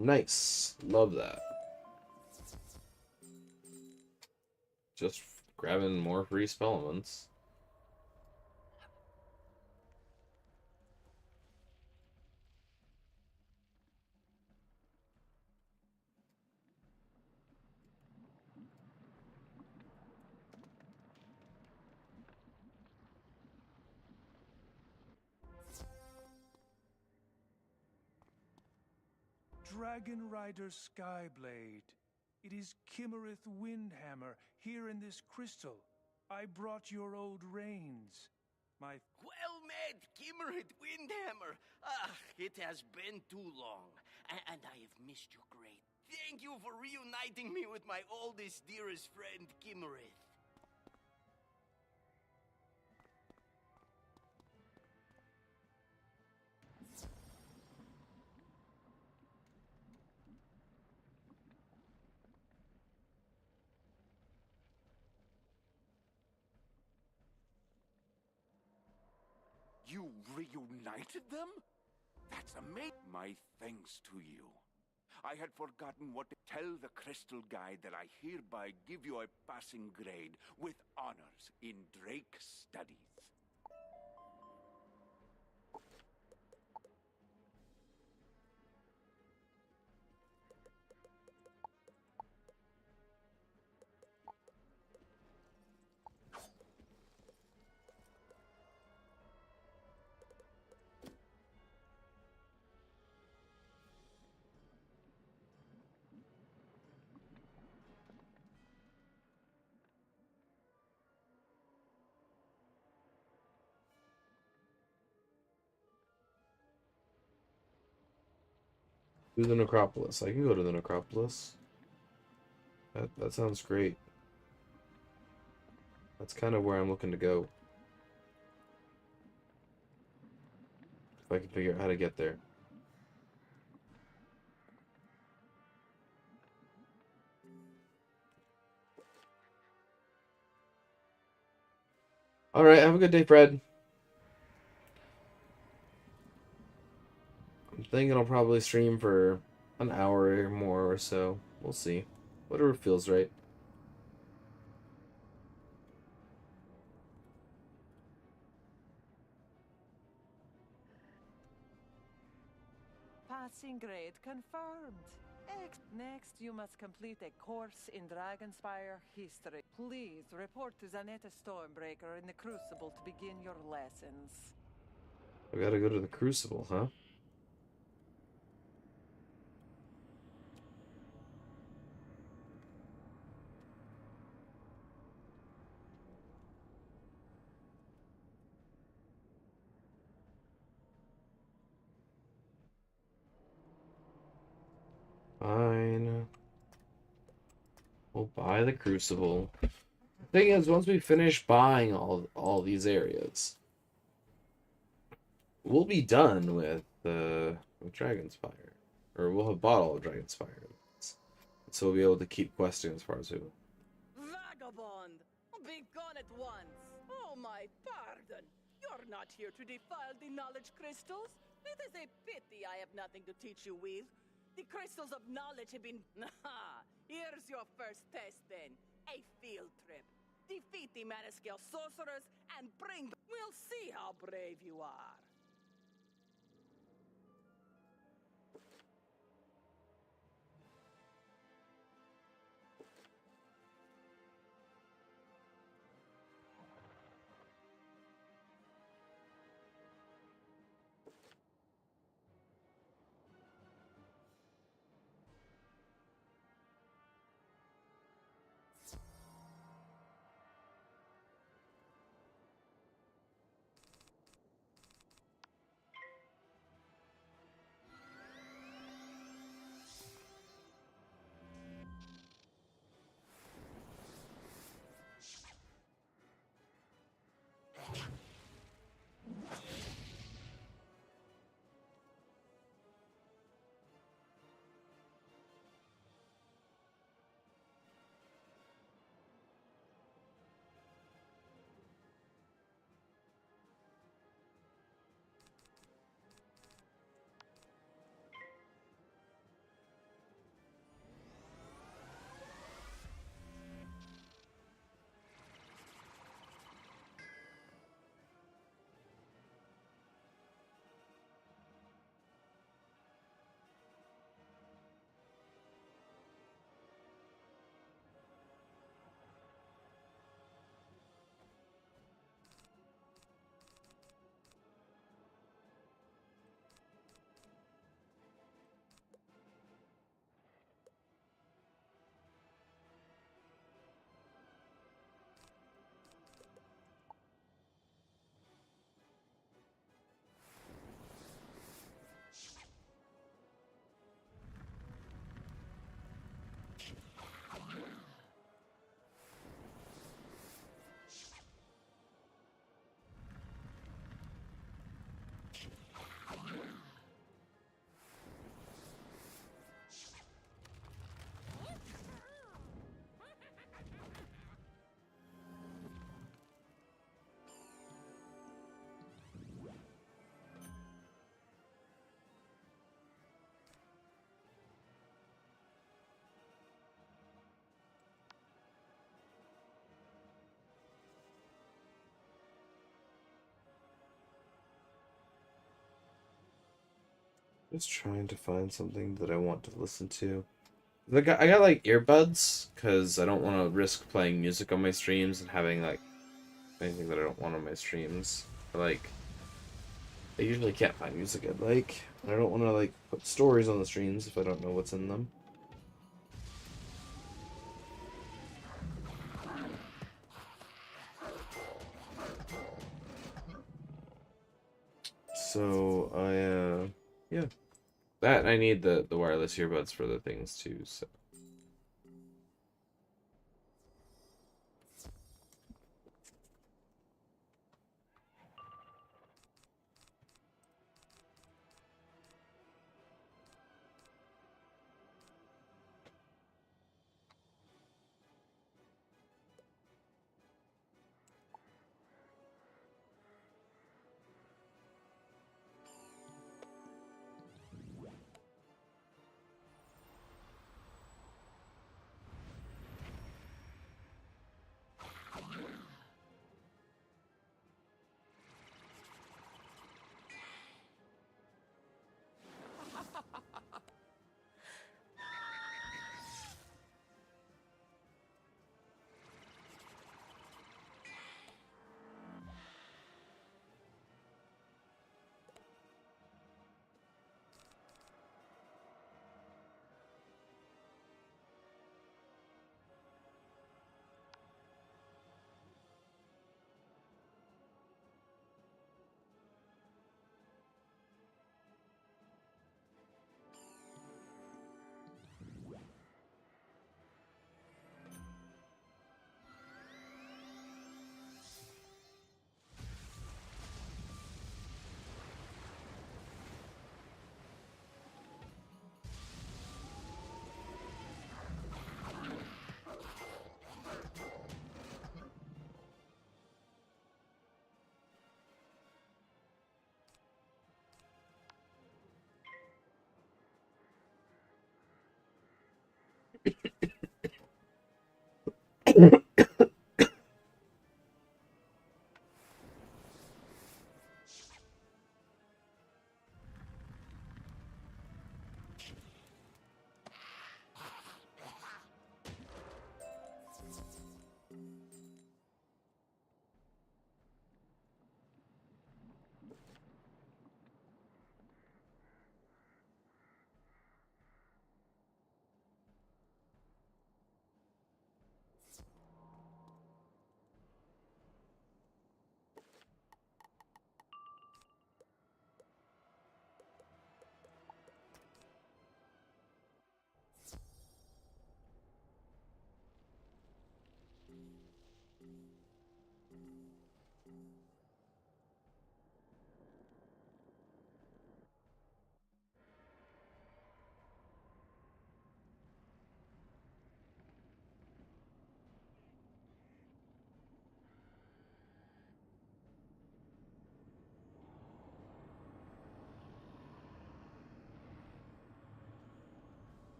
Nice. Love that. Just grabbing more free spell elements. Dragon Rider Skyblade. It is Kimmerith Windhammer, here in this crystal. I brought your old reins. My... Well met, Kimmerit Windhammer. Ah, it has been too long, and I have missed you great. Thank you for reuniting me with my oldest, dearest friend, Kimmerith. You reunited them? That's amazing. My thanks to you. I had forgotten what to tell the Crystal Guide that I hereby give you a passing grade with honors in Drake Studies. Do the Necropolis. I can go to the Necropolis. That sounds great. That's kind of where I'm looking to go. If I can figure out how to get there. Alright, have a good day, Fred. I'm thinking I'll probably stream for an hour or more or so. We'll see. Whatever feels right. Passing grade confirmed. Next, you must complete a course in DragonSpyre history. Please report to Zanetta Stormbreaker in the Crucible to begin your lessons. I gotta go to the Crucible, huh? Fine. We'll buy the Crucible. The thing is, once we finish buying all these areas, we'll be done with DragonSpyre. Or we'll have bought all of DragonSpyre. So we'll be able to keep questing as far as we will. Vagabond! Be gone at once! Oh, my pardon! You're not here to defile the knowledge crystals? It is a pity I have nothing to teach you with. The crystals of knowledge have been... Here's your first test, then. A field trip. Defeat the Maniscale sorcerers and bring... We'll see how brave you are. Just trying to find something that I want to listen to. I got like earbuds because I don't want to risk playing music on my streams and having like anything that I don't want on my streams. Like, I usually can't find music I like. And I don't want to like put stories on the streams if I don't know what's in them. So yeah, that I need the wireless earbuds for the things too. So.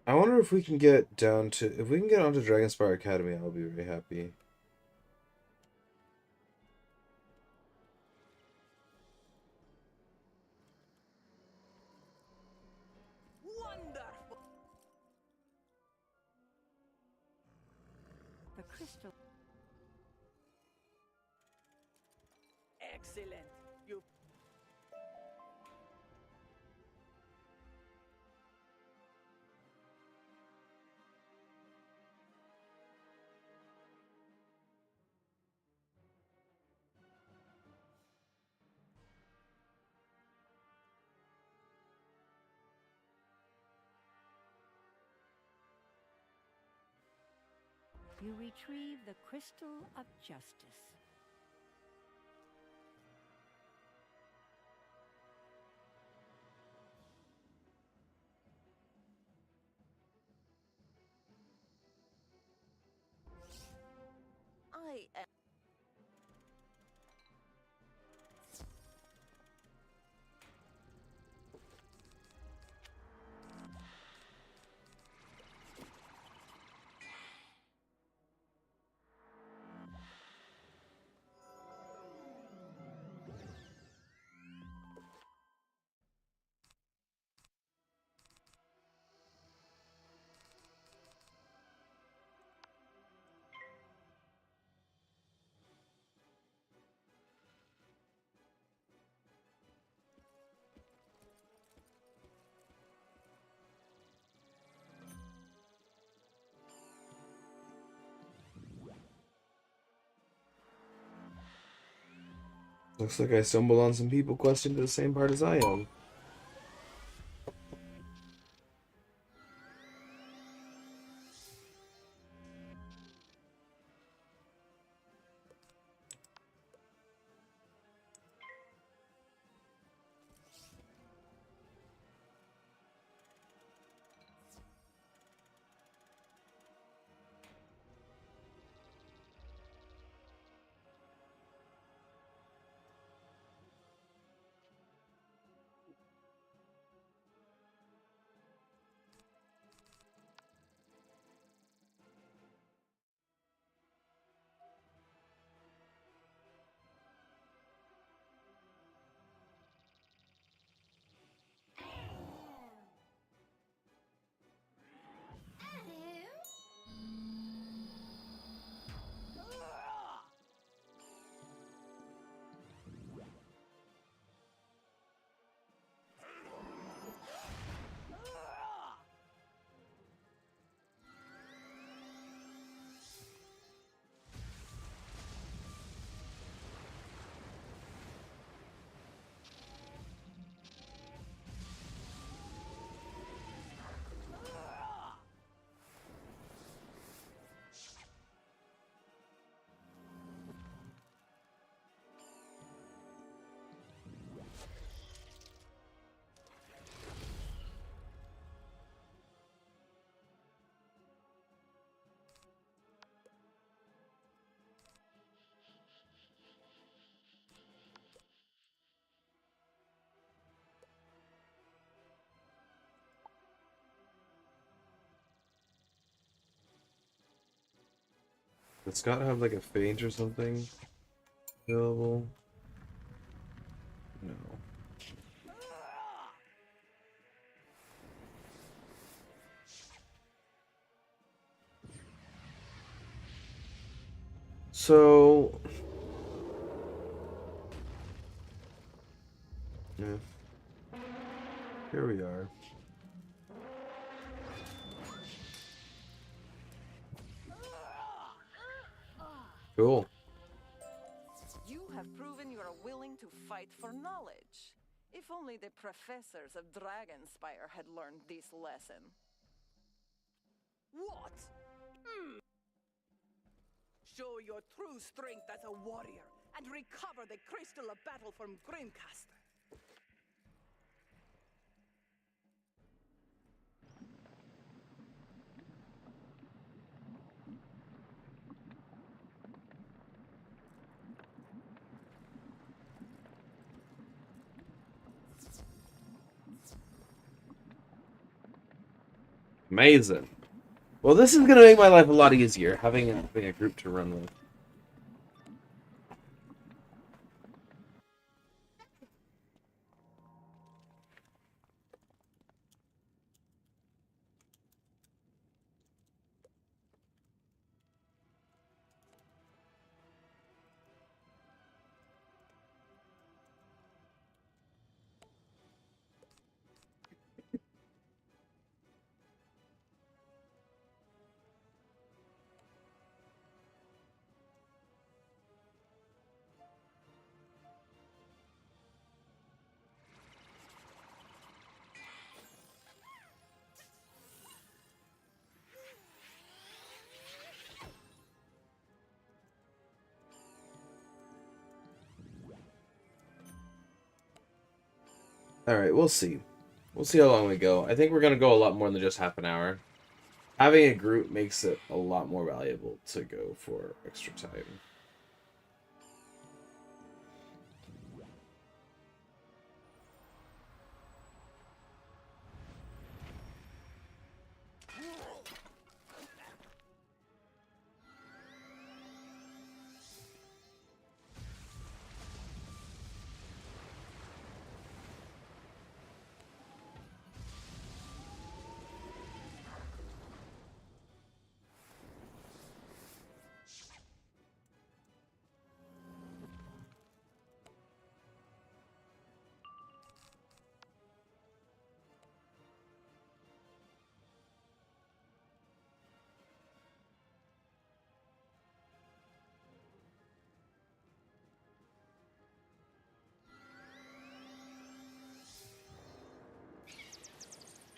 I wonder if we can get down to... If we can get onto DragonSpyre Academy, I'll be very happy. Wonderful. The crystal. Excellent. You. You retrieve the crystal of justice. I am. Looks like I stumbled on some people questioning the same part as I am. Does Scott have like a feint or something available? No. So... yeah. Here we are. Cool. You have proven you are willing to fight for knowledge. If only the professors of DragonSpyre had learned this lesson. What? Show your true strength as a warrior and recover the Crystal of Battle from Grimcaster. Amazing. Well, this is going to make my life a lot easier, having a group to run with. Alright, we'll see. We'll see how long we go. I think we're going to go a lot more than just half an hour. Having a group makes it a lot more valuable to go for extra time.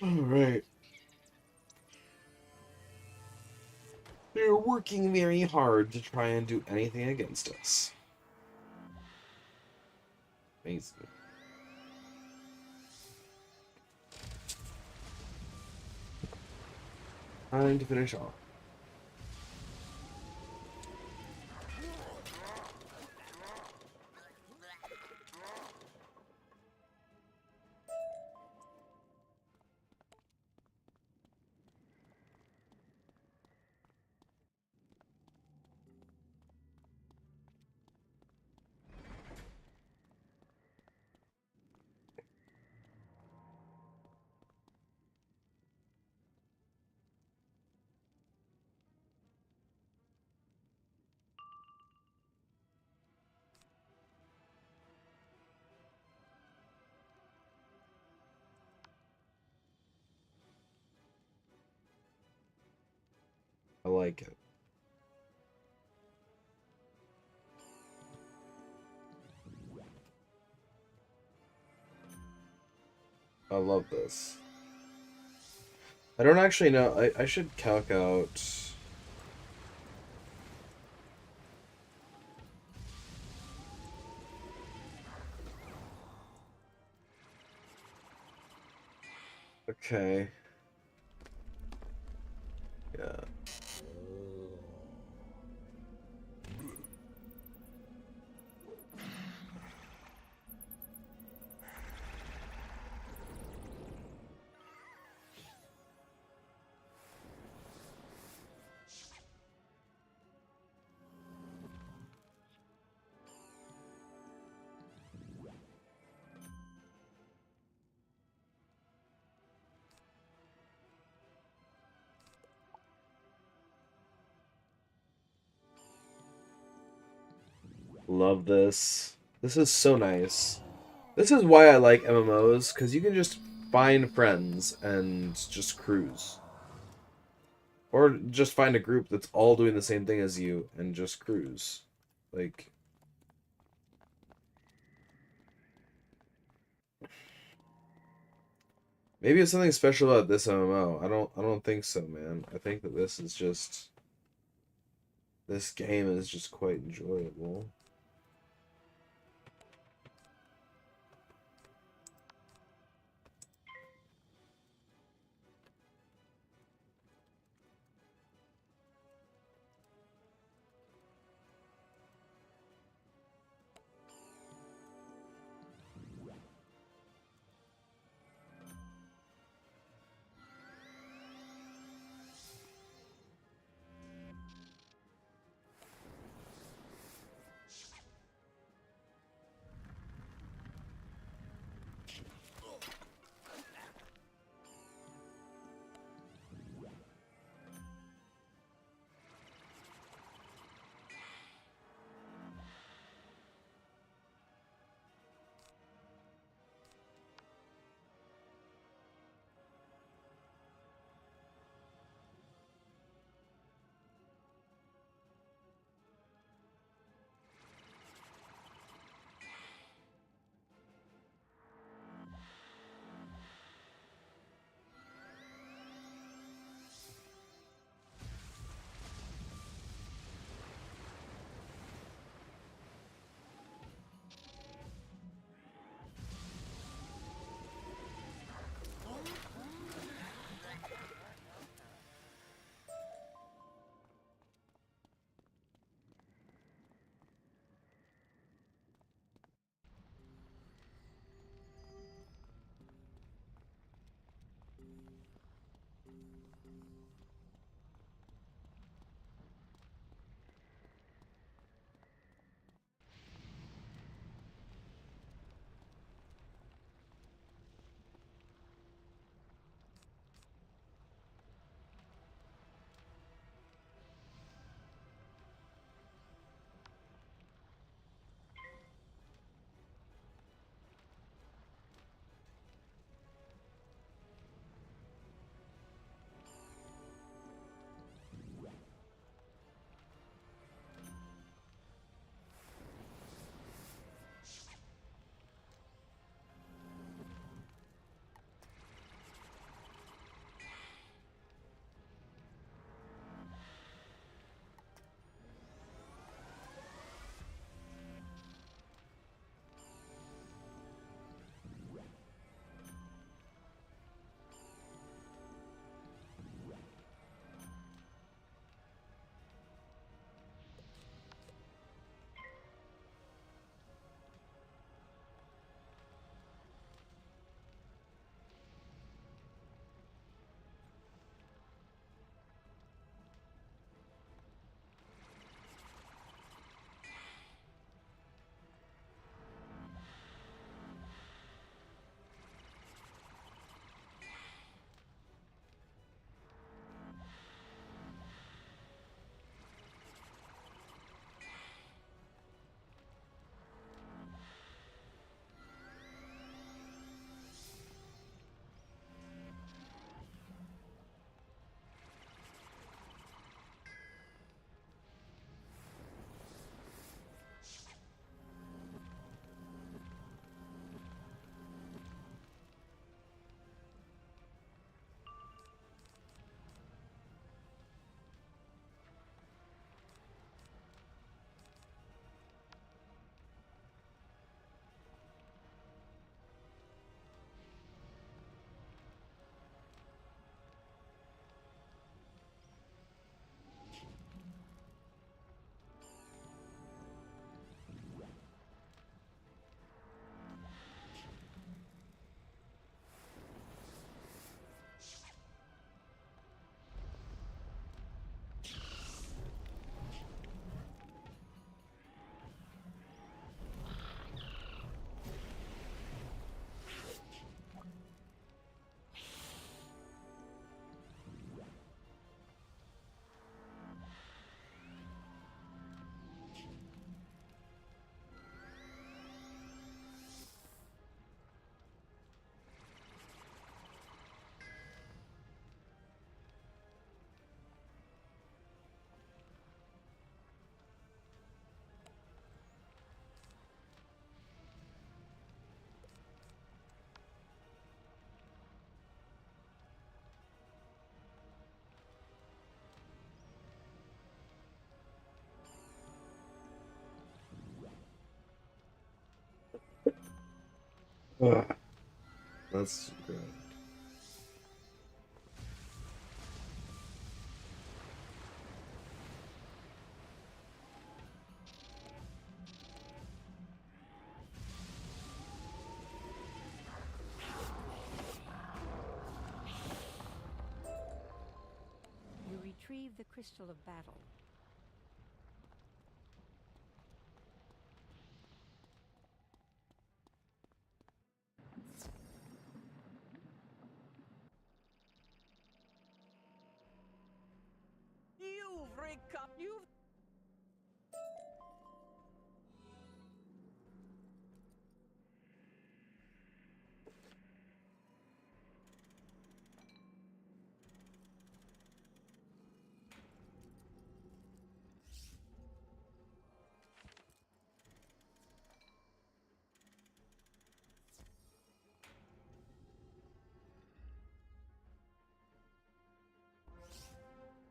Alright. They're working very hard to try and do anything against us. Amazing. Time to finish off. I like it. I love this. I don't actually know. I should calc out. Okay. Yeah. Love this. This is so nice. This is why I like MMOs, because you can just find friends and just cruise. Or just find a group that's all doing the same thing as you and just cruise. Like... Maybe it's something special about this MMO. I don't think so, man. I think that this is just... This game is just quite enjoyable. Ugh. That's great. You retrieve the crystal of battle. You've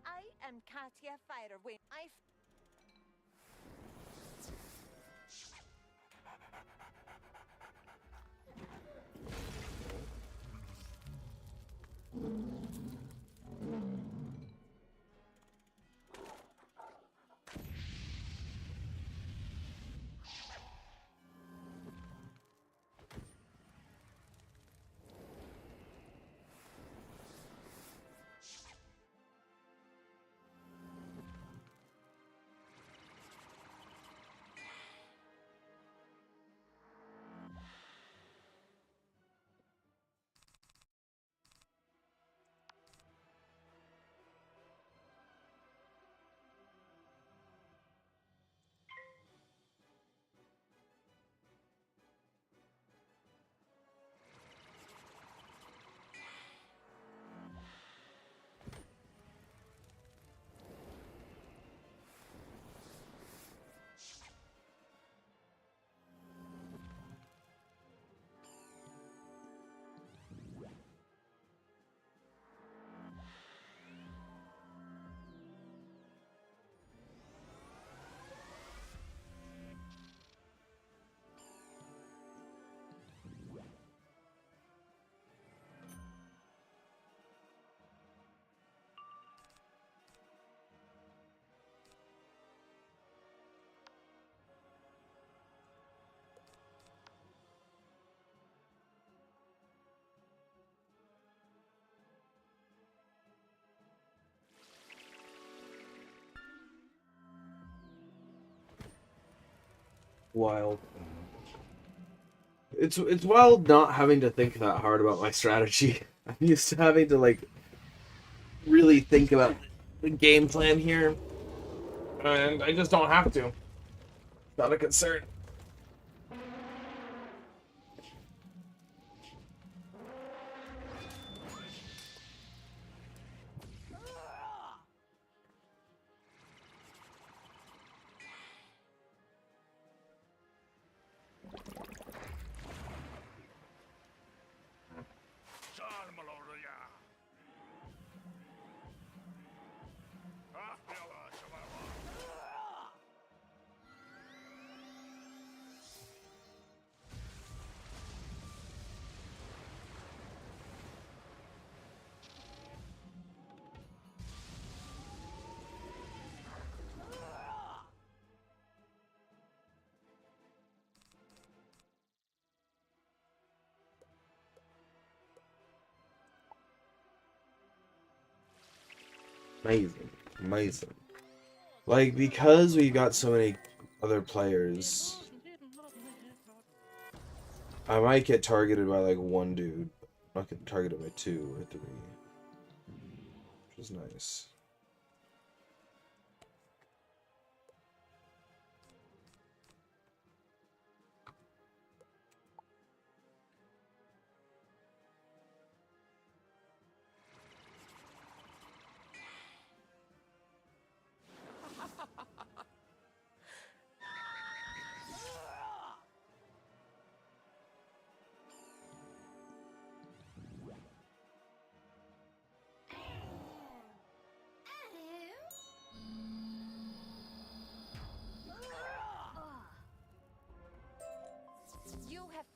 I am Katya Firewind. Wild. It's wild not having to think that hard about my strategy. I'm used to having to like really think about the game plan here, and I just don't have to. Not a concern. Amazing. Amazing. Like, because we got so many other players, I might get targeted by, like, one dude. I'm not getting targeted by 2 or 3. Which is nice.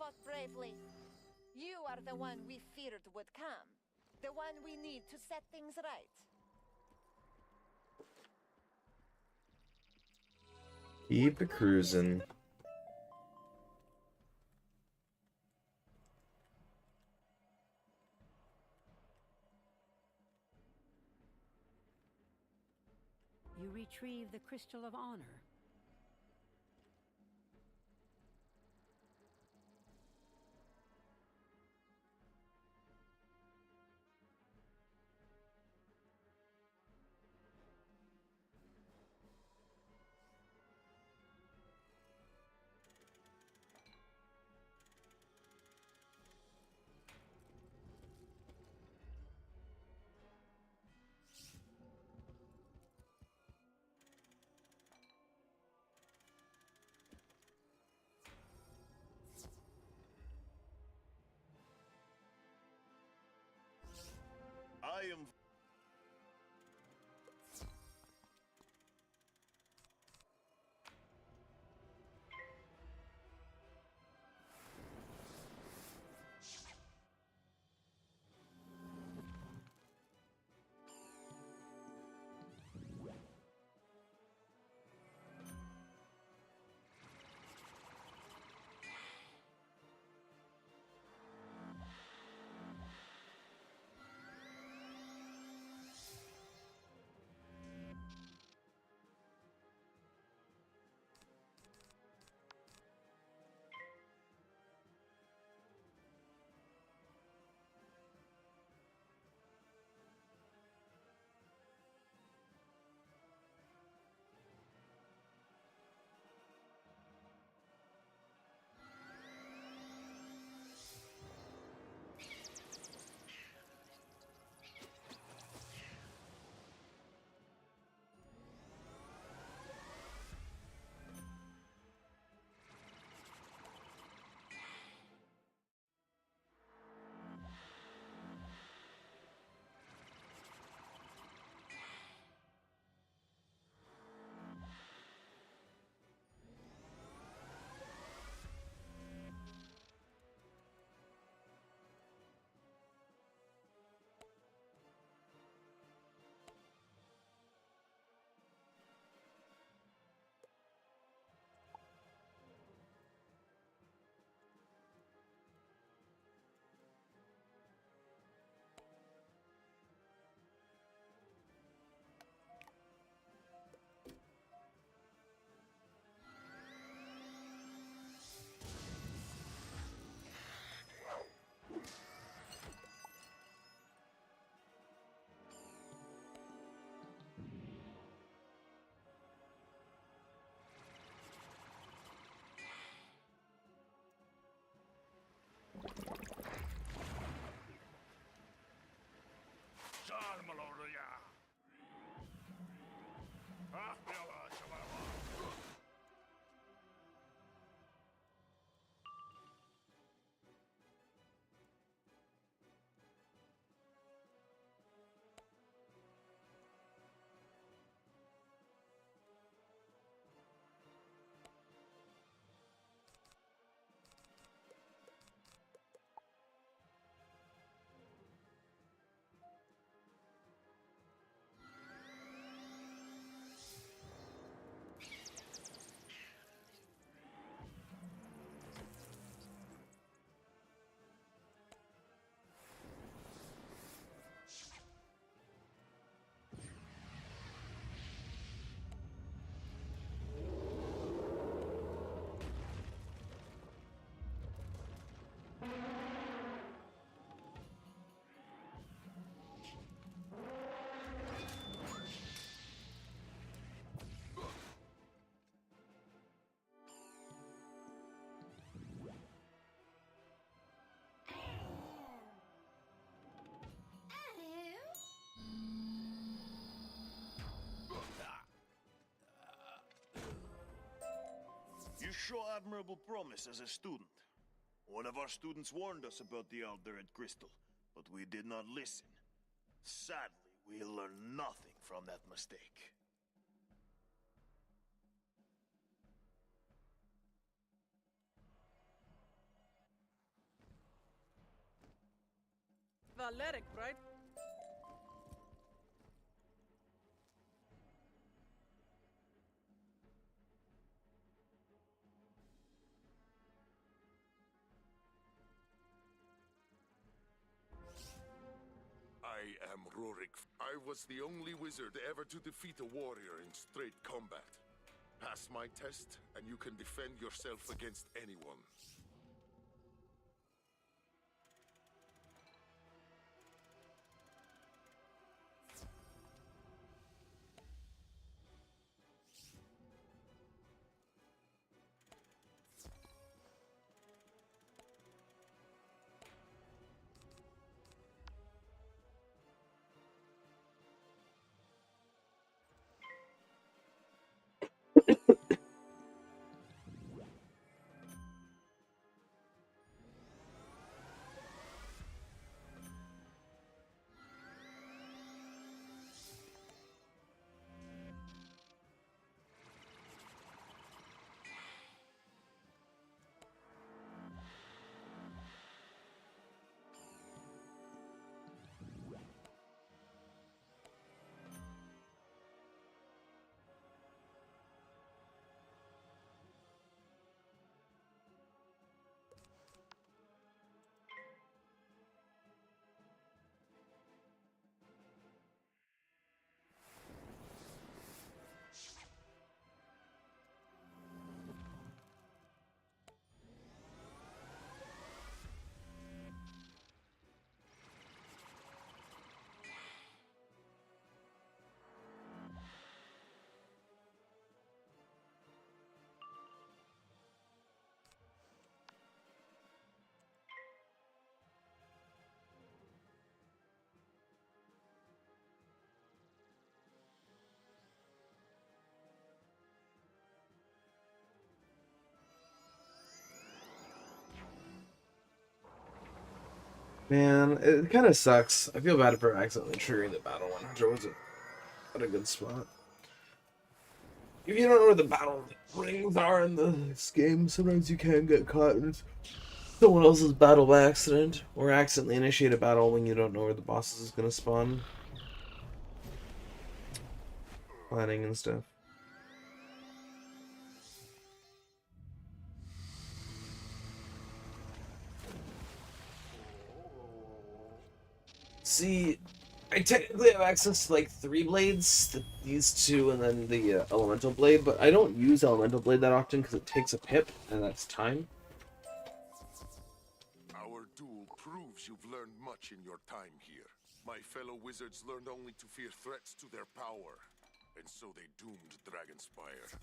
fought bravely. You are the one we feared would come. The one we need to set things right. Keep it cruising. You retrieve the Crystal of Honor. I am... You show admirable promise as a student. One of our students warned us about the Elder Crystal, but we did not listen. Sadly, we learned nothing from that mistake. Valeric, right? I am Rorik. I was the only wizard ever to defeat a warrior in straight combat. Pass my test, and you can defend yourself against anyone. Man, it kind of sucks. I feel bad for accidentally triggering the battle when Hunter wasn't at a good spot. If you don't know where the battle rings are in this game, sometimes you can get caught in someone else's battle by accident, or accidentally initiate a battle when you don't know where the boss is going to spawn. Planning and stuff. See, I technically have access to like 3 blades, these 2 and then the elemental blade, but I don't use elemental blade that often because it takes a pip, and that's time. Our duel proves you've learned much in your time here. My fellow wizards learned only to fear threats to their power, and so they doomed DragonSpyre.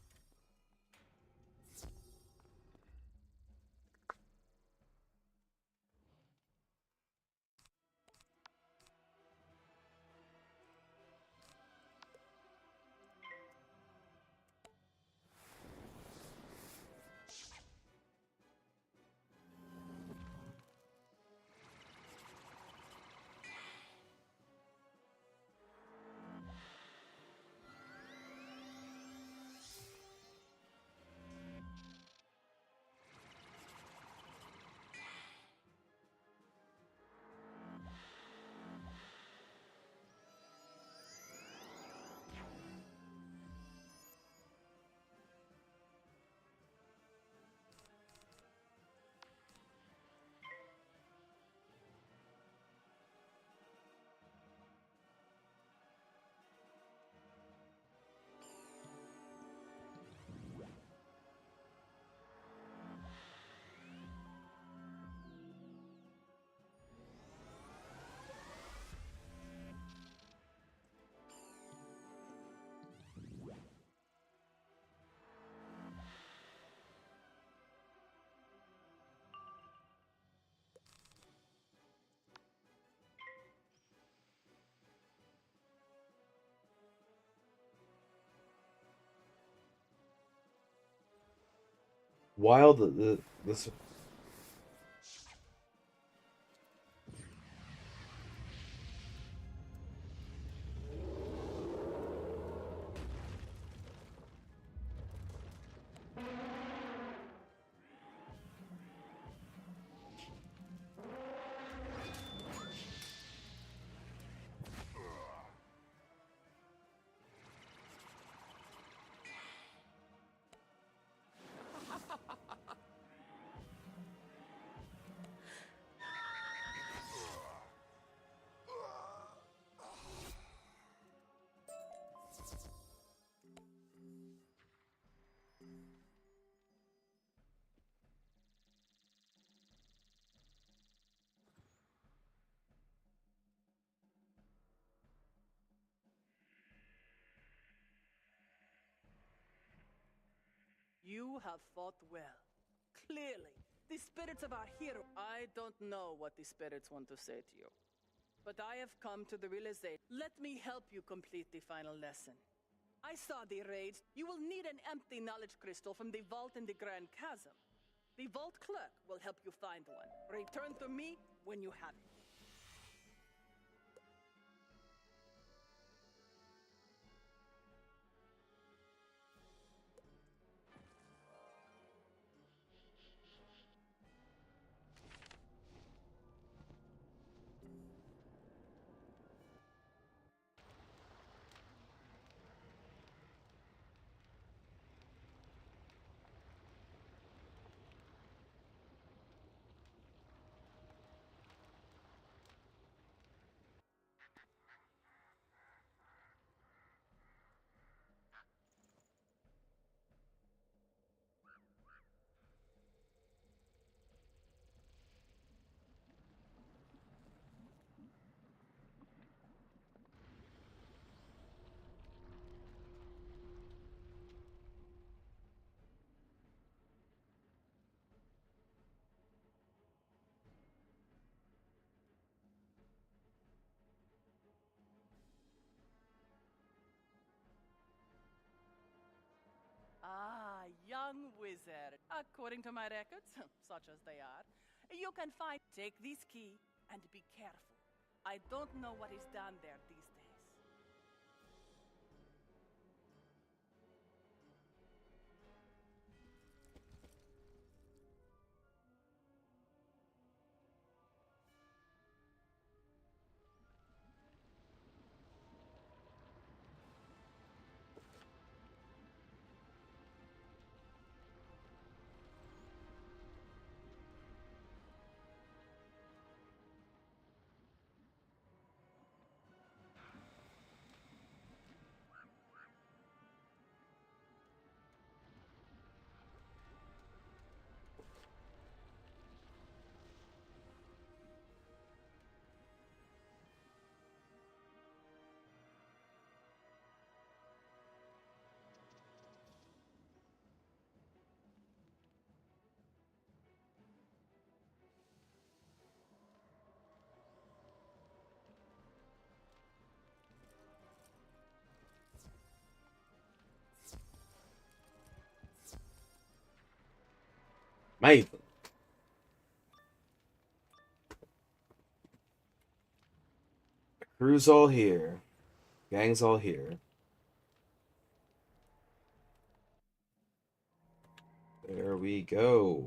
While this You have fought well. Clearly, the spirits of our hero. I don't know what the spirits want to say to you, but I have come to the realization. Let me help you complete the final lesson. I saw the raids. You will need an empty knowledge crystal from the vault in the Grand Chasm. The vault clerk will help you find one. Return to me when you have it. Ah, young wizard. According to my records, such as they are, you can find. Take this key and be careful. I don't know what is down there these days. Mate. Crew's all here. Gang's all here. There we go.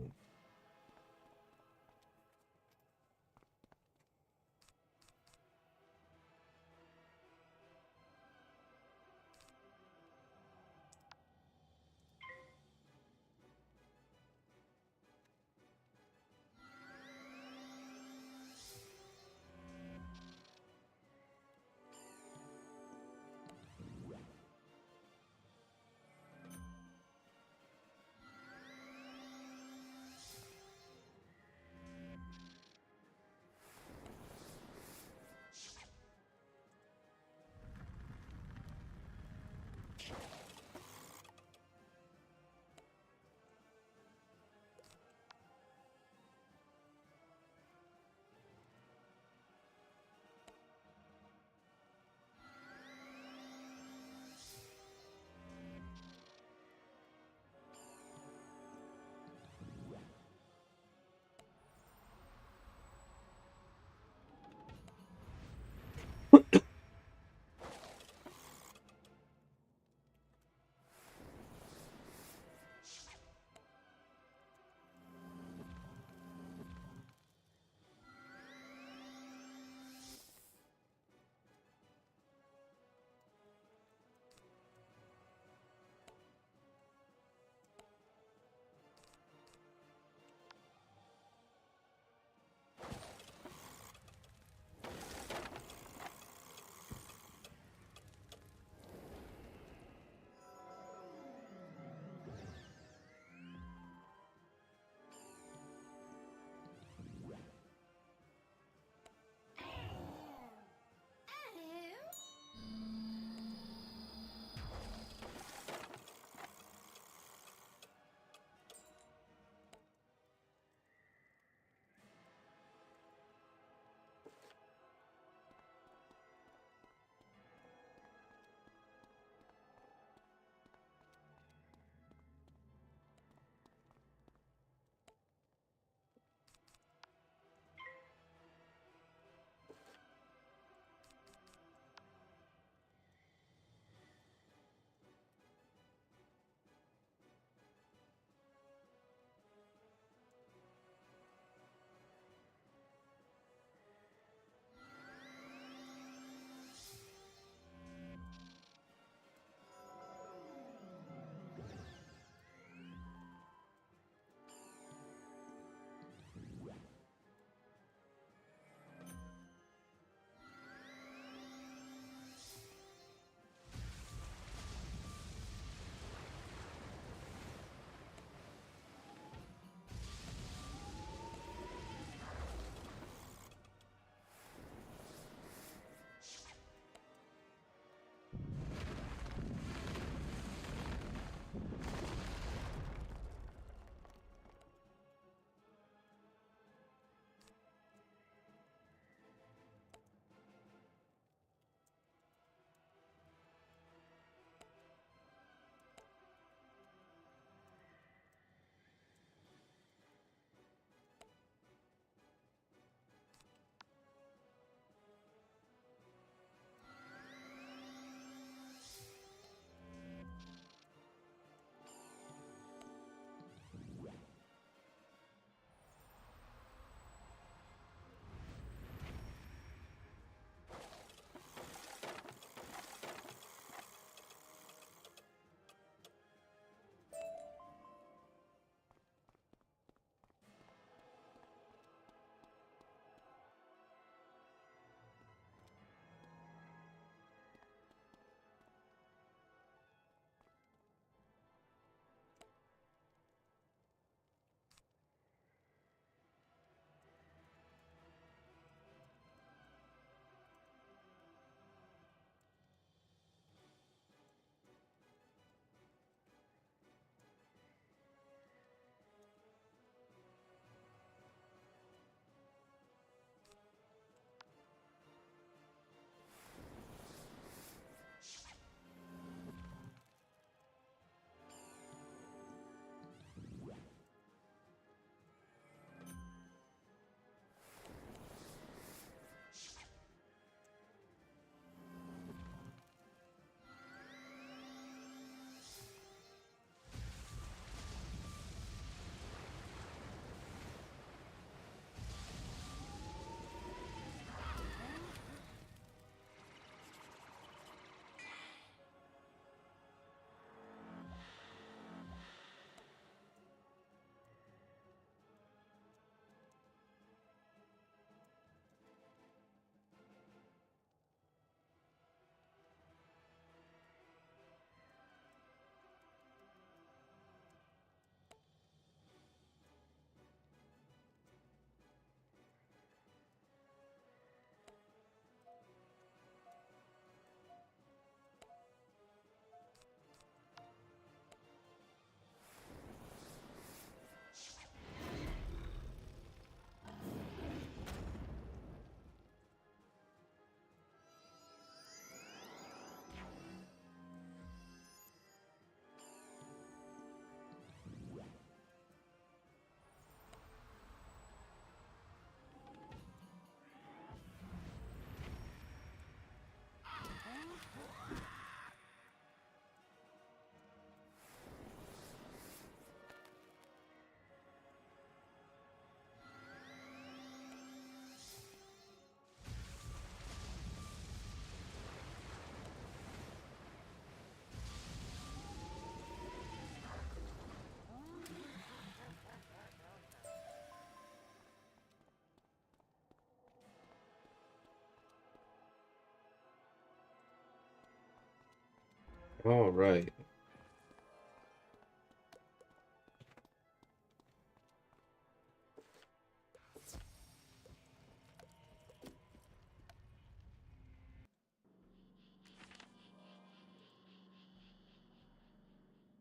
All right.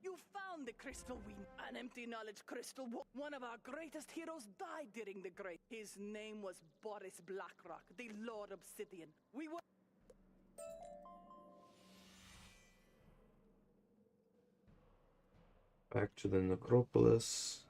You found the crystal we... An empty knowledge crystal. One of our greatest heroes died during the great... His name was Boris Blackrock, the Lord Obsidian. We were... Back to the necropolis.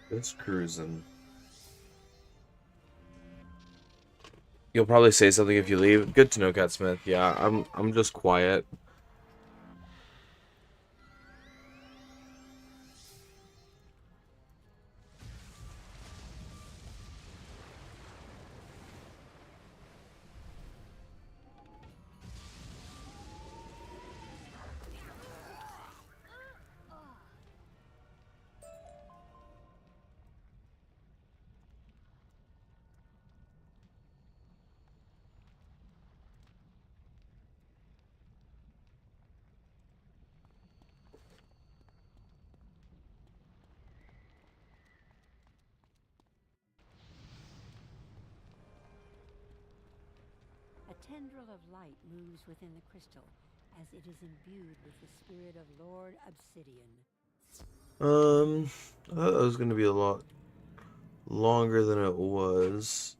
Just cruising. You'll probably say something if you leave. Good to know, Cat Smith. Yeah, I'm just quiet. A tendril of light moves within the crystal as it is imbued with the spirit of Lord Obsidian. I thought it was gonna be a lot longer than it was.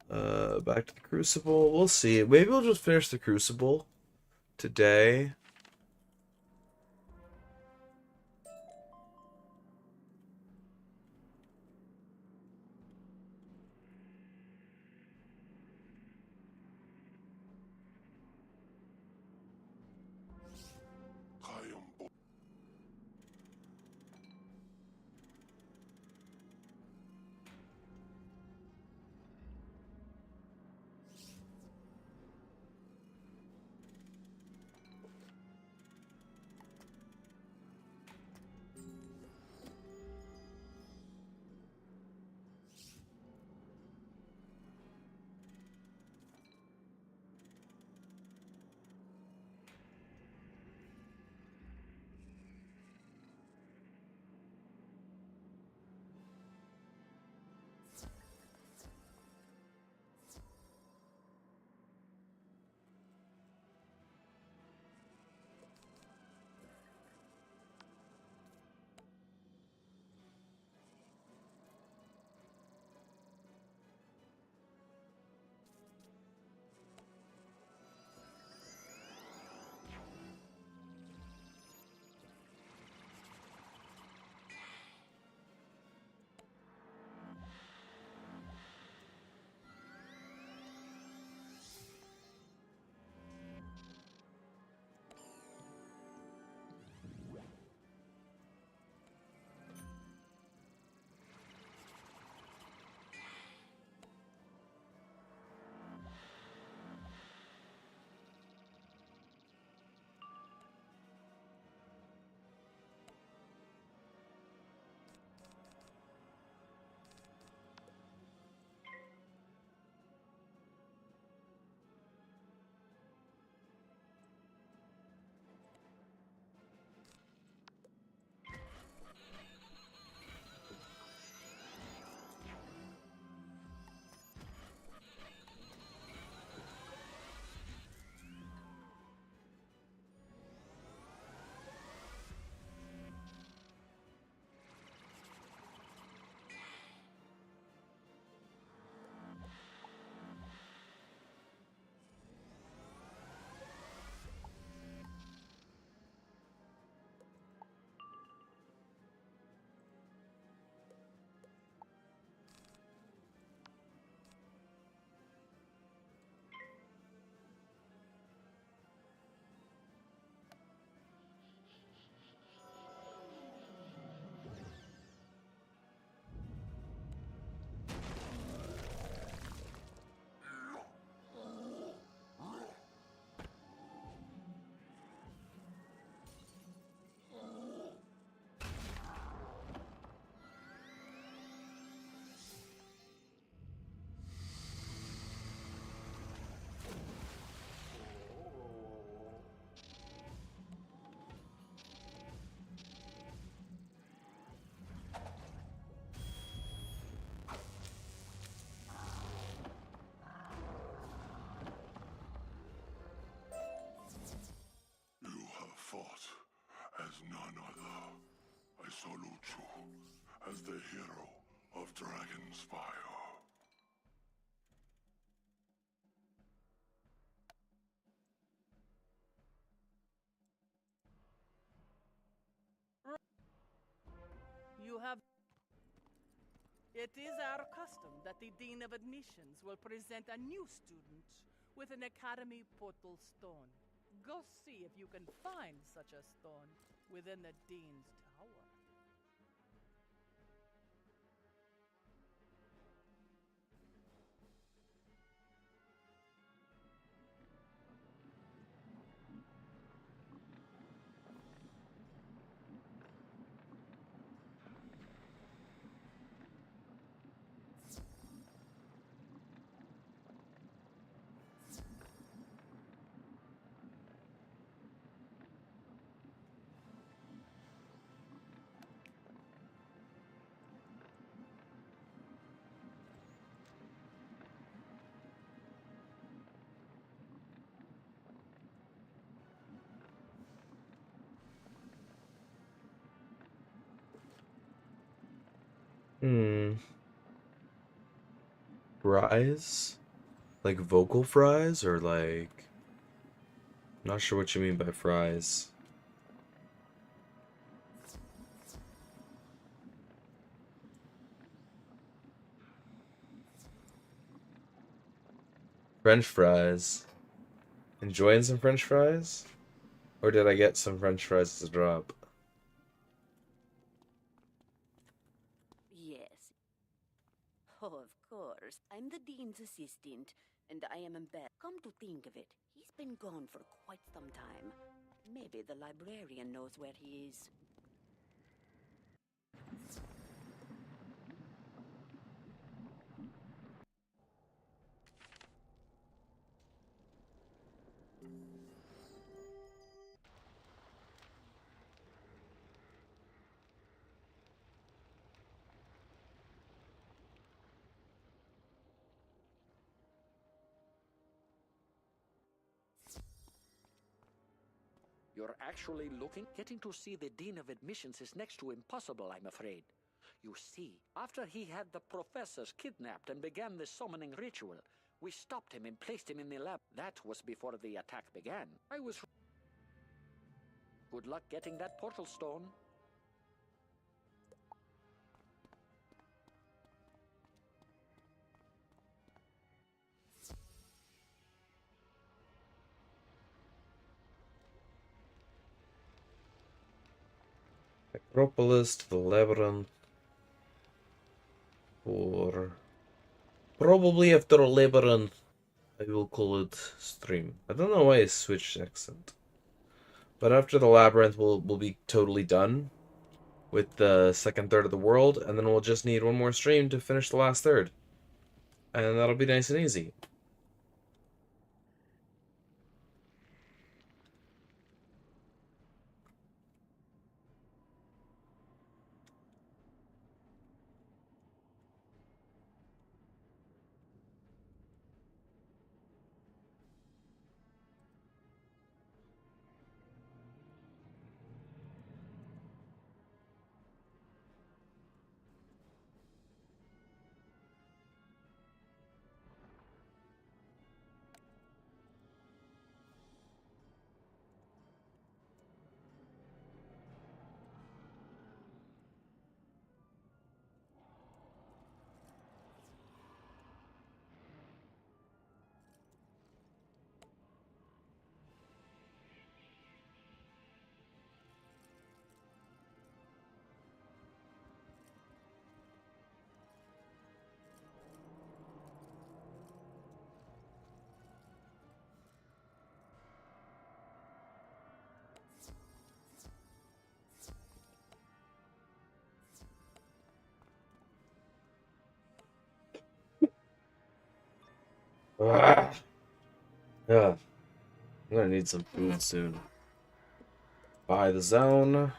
Back to the Crucible. We'll see. Maybe we'll just finish the Crucible today. as the hero of DragonSpyre. You have... It is our custom that the Dean of Admissions will present a new student with an Academy Portal Stone. Go see if you can find such a stone within the Dean's Tower. Fries? Like vocal fries or like... Not sure what you mean by fries. French fries. Enjoying some French fries? Or did I get some French fries as a drop? Yes. Oh, of course. I'm the Dean's assistant, and I am embarrassed. Come to think of it, he's been gone for quite some time. Maybe the librarian knows where he is. You're actually looking? Getting to see the Dean of Admissions is next to impossible, I'm afraid. You see, after he had the professors kidnapped and began the summoning ritual, we stopped him and placed him in the lab. That was before the attack began. I was... Good luck getting that portal stone. Acropolis to the labyrinth. Or... Probably after a labyrinth, I will call it stream. I don't know why I switched accent. But after the labyrinth, we'll be totally done with the second third of the world, and then we'll just need one more stream to finish the last third. And that'll be nice and easy. Ah. Yeah. I'm gonna need some food soon. Buy the zone.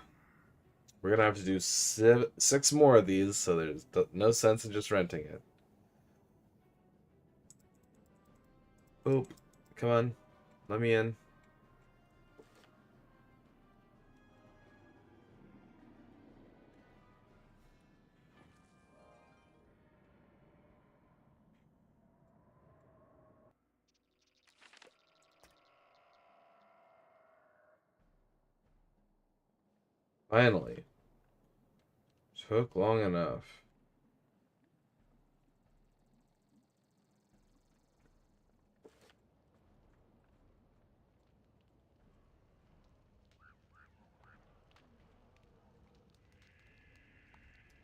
We're gonna have to do 6 more of these, so there's no sense in just renting it. Boop. Come on. Let me in. Finally. Took long enough.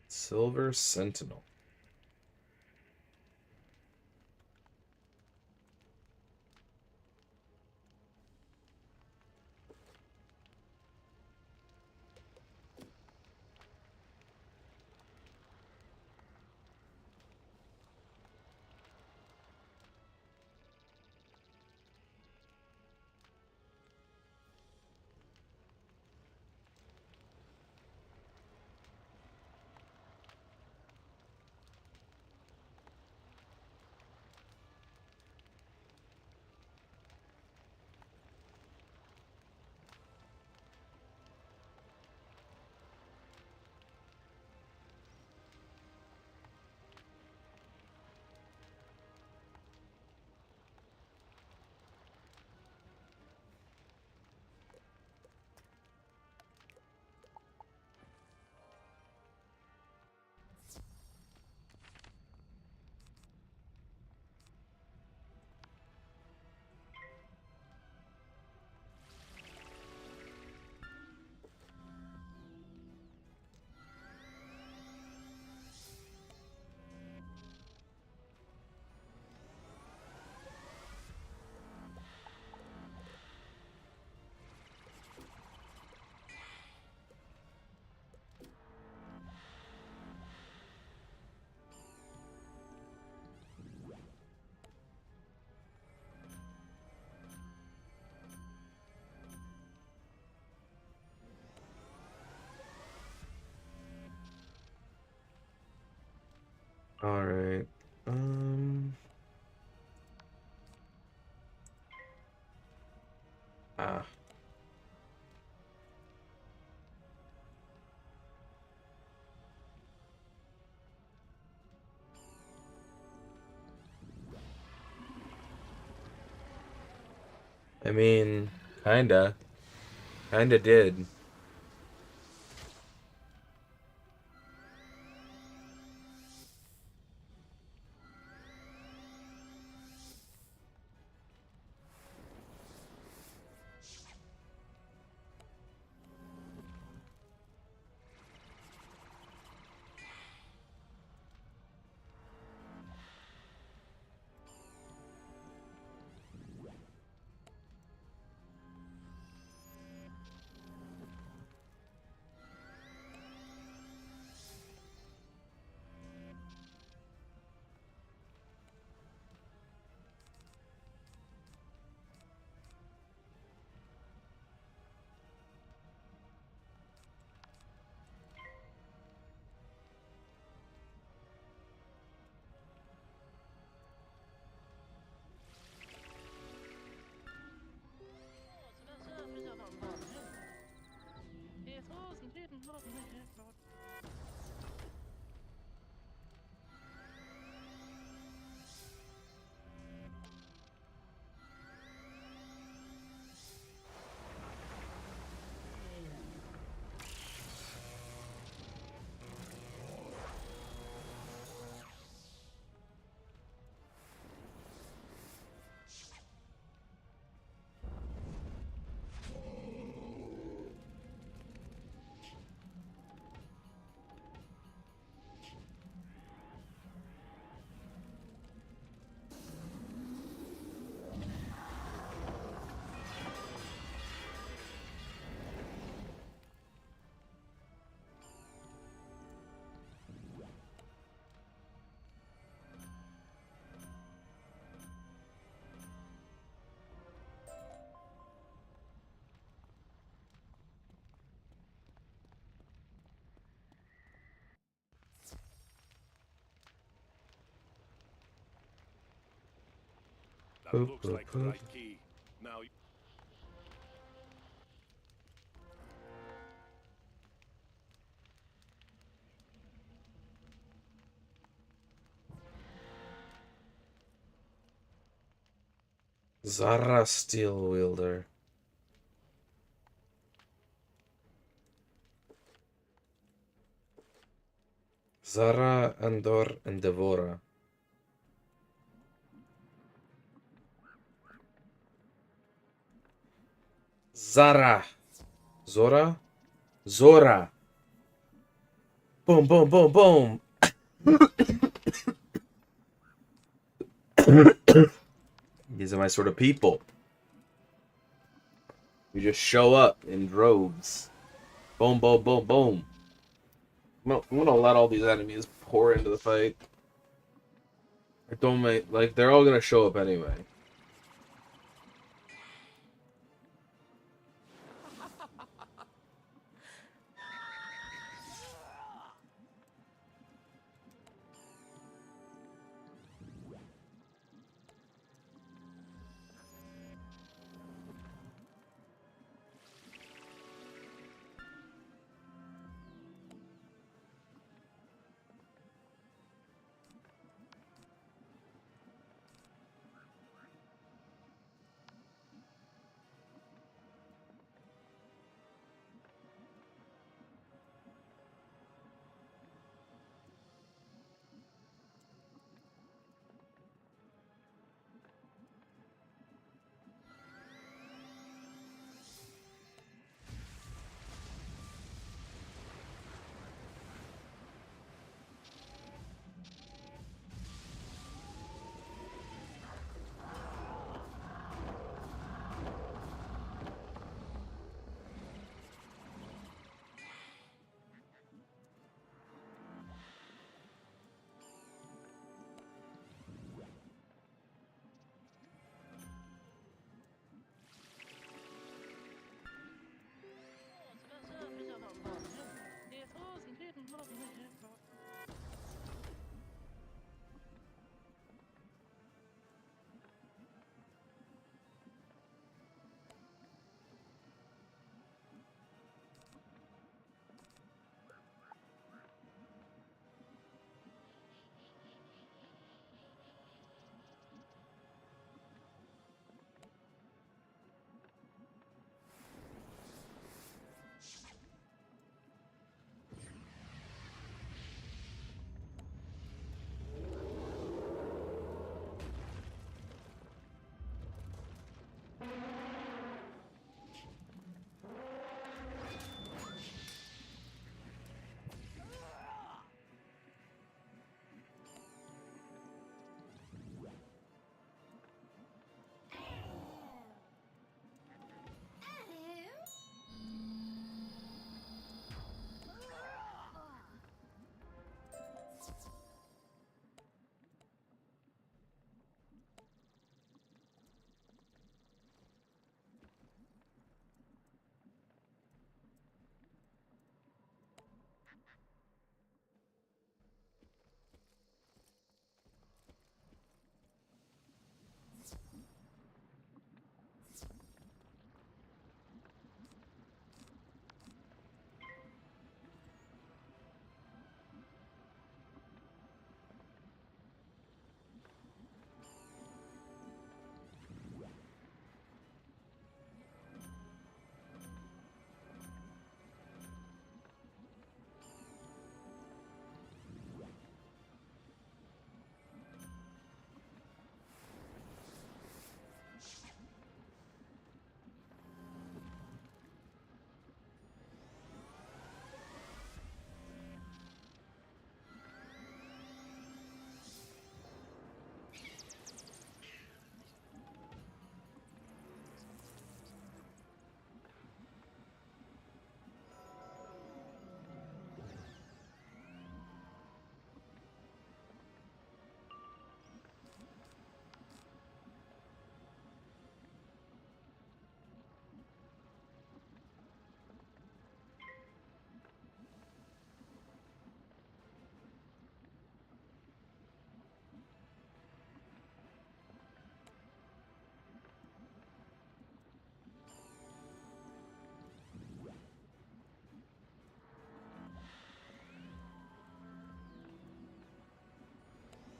Silver Sentinel. All right. Ah. I mean, kinda. Kinda did. That looks like the right key. Now. Zara Steel Wielder. Zara, Andor, and Devora. Zara. Zora? Zora. Boom, boom, boom, boom. These are my sort of people. We just show up in droves. Boom, boom, boom, boom. I'm gonna let all these enemies pour into the fight. I don't make, like, they're all gonna show up anyway.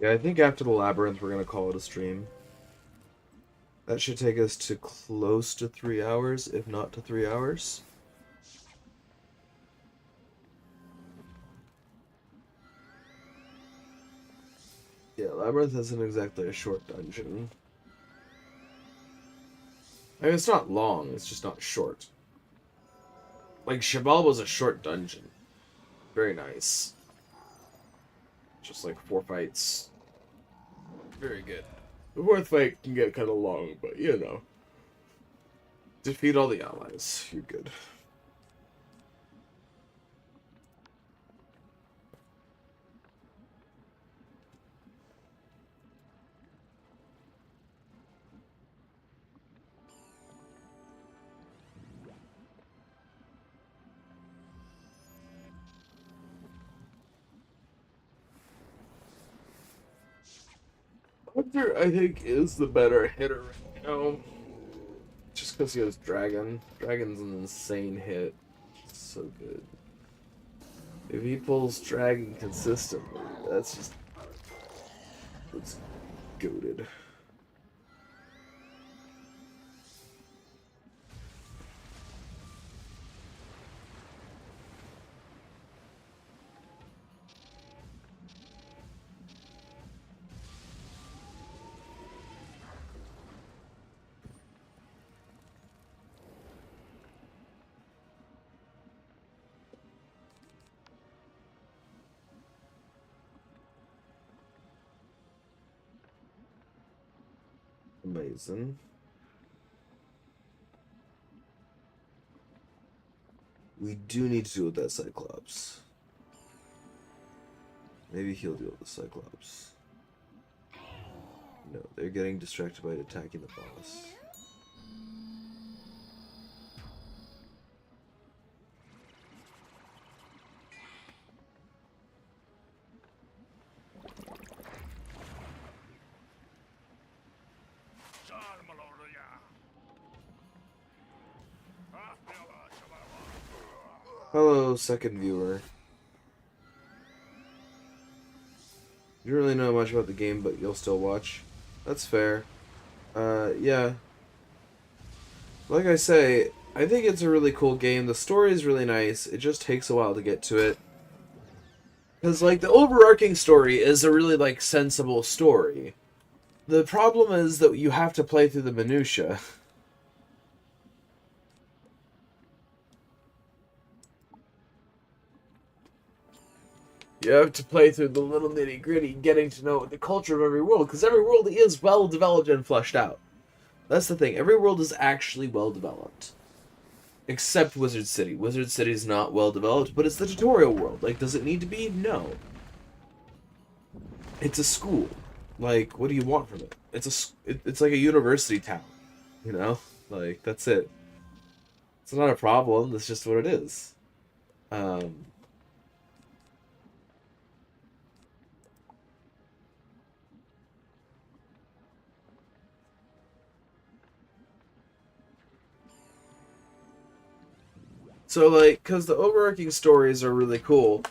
Yeah, I think after the labyrinth, we're gonna call it a stream. That should take us to close to 3 hours, if not to 3 hours. Labyrinth isn't exactly a short dungeon. I mean, it's not long, it's just not short. Like, Shabal was a short dungeon. Very nice. Just like 4 fights. Very good. The 4th fight can get kind of long, but you know. Defeat all the allies. You're good. Hunter, I think, is the better hitter right now. Just because he has Dragon. Dragon's an insane hit. So good. If he pulls Dragon consistently, that's goated. Amazing. We do need to deal with that Cyclops. Maybe he'll deal with the Cyclops. No, they're getting distracted by attacking the boss. Hello, second viewer. You don't really know much about the game, but you'll still watch. That's fair. Yeah. Like I say, I think it's a really cool game. The story is really nice. It just takes a while to get to it. Because, like, the overarching story is a really, like, sensible story. The problem is that you have to play through the minutia. You have to play through the little nitty-gritty, getting to know the culture of every world, because every world is well-developed and fleshed out. That's the thing. Every world is actually well-developed. Except Wizard City. Wizard City is not well-developed, but it's the tutorial world. Like, does it need to be? No. It's a school. Like, what do you want from it? It's like a university town. You know? Like, that's it. It's not a problem. That's just what it is. So, like, because the overarching stories are really cool.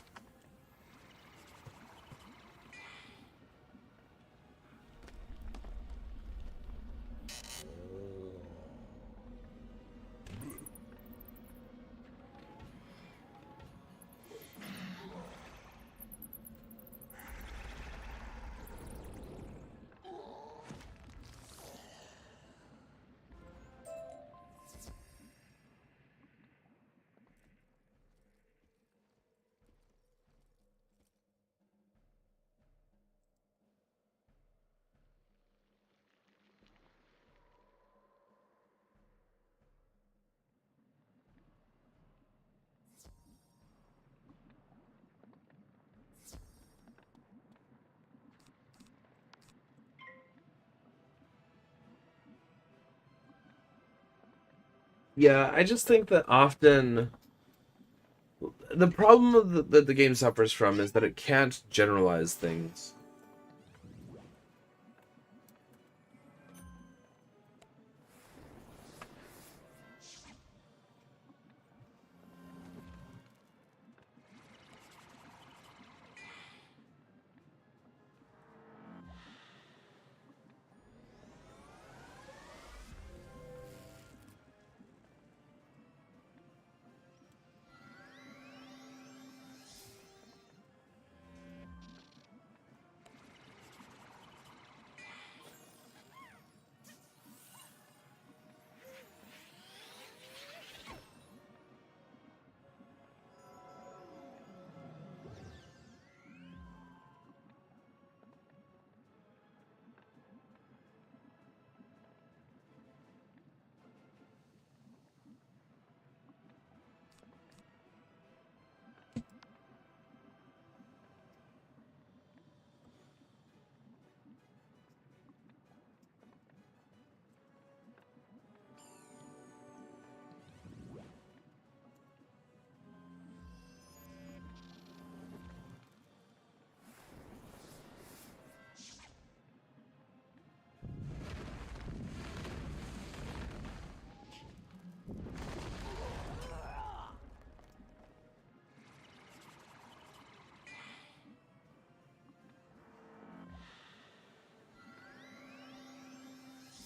Yeah, I just think that often the problem that the game suffers from is that it can't generalize things.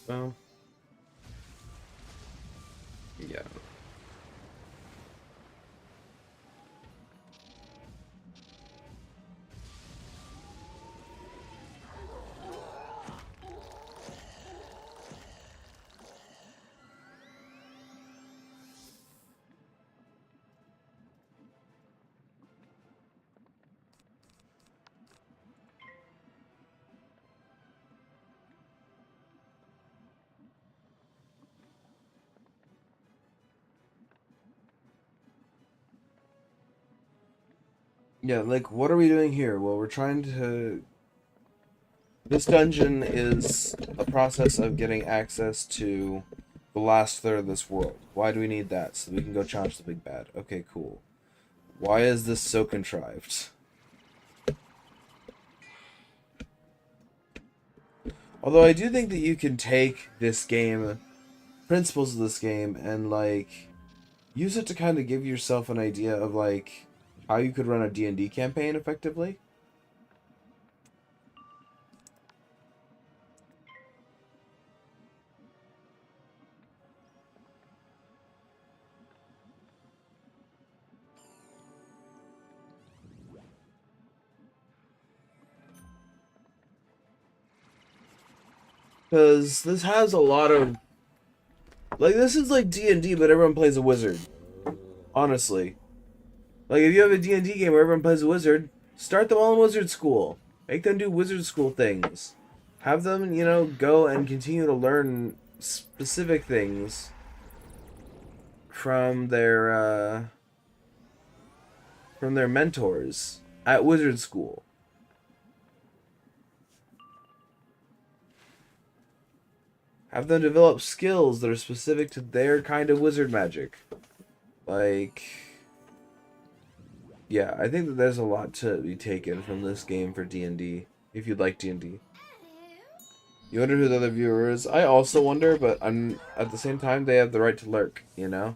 Well, yeah. Yeah, like, what are we doing here? Well, we're trying to... This dungeon is a process of getting access to the last third of this world. Why do we need that? So we can go challenge the big bad. Okay, cool. Why is this so contrived? Although I do think that you can take this game, principles of this game, and, like, use it to kind of give yourself an idea of, like, how you could run a D&D campaign effectively. Because this has a lot of... Like, this is like D&D, but everyone plays a wizard. Honestly. Like, if you have a D&D game where everyone plays a wizard, start them all in wizard school. Make them do wizard school things. Have them, you know, go and continue to learn specific things from their mentors at wizard school. Have them develop skills that are specific to their kind of wizard magic. Like... Yeah, I think that there's a lot to be taken from this game for D&D, if you'd like D&D. You wonder who the other viewer is? I also wonder, but I'm at the same time, they have the right to lurk, you know?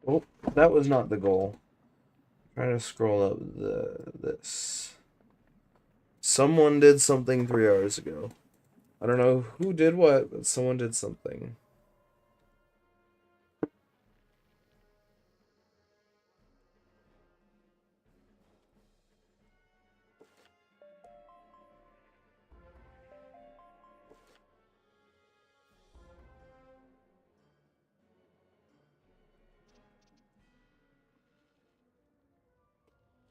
Oh, that was not the goal. Trying to scroll up this. Someone did something 3 hours ago. I don't know who did what, but someone did something.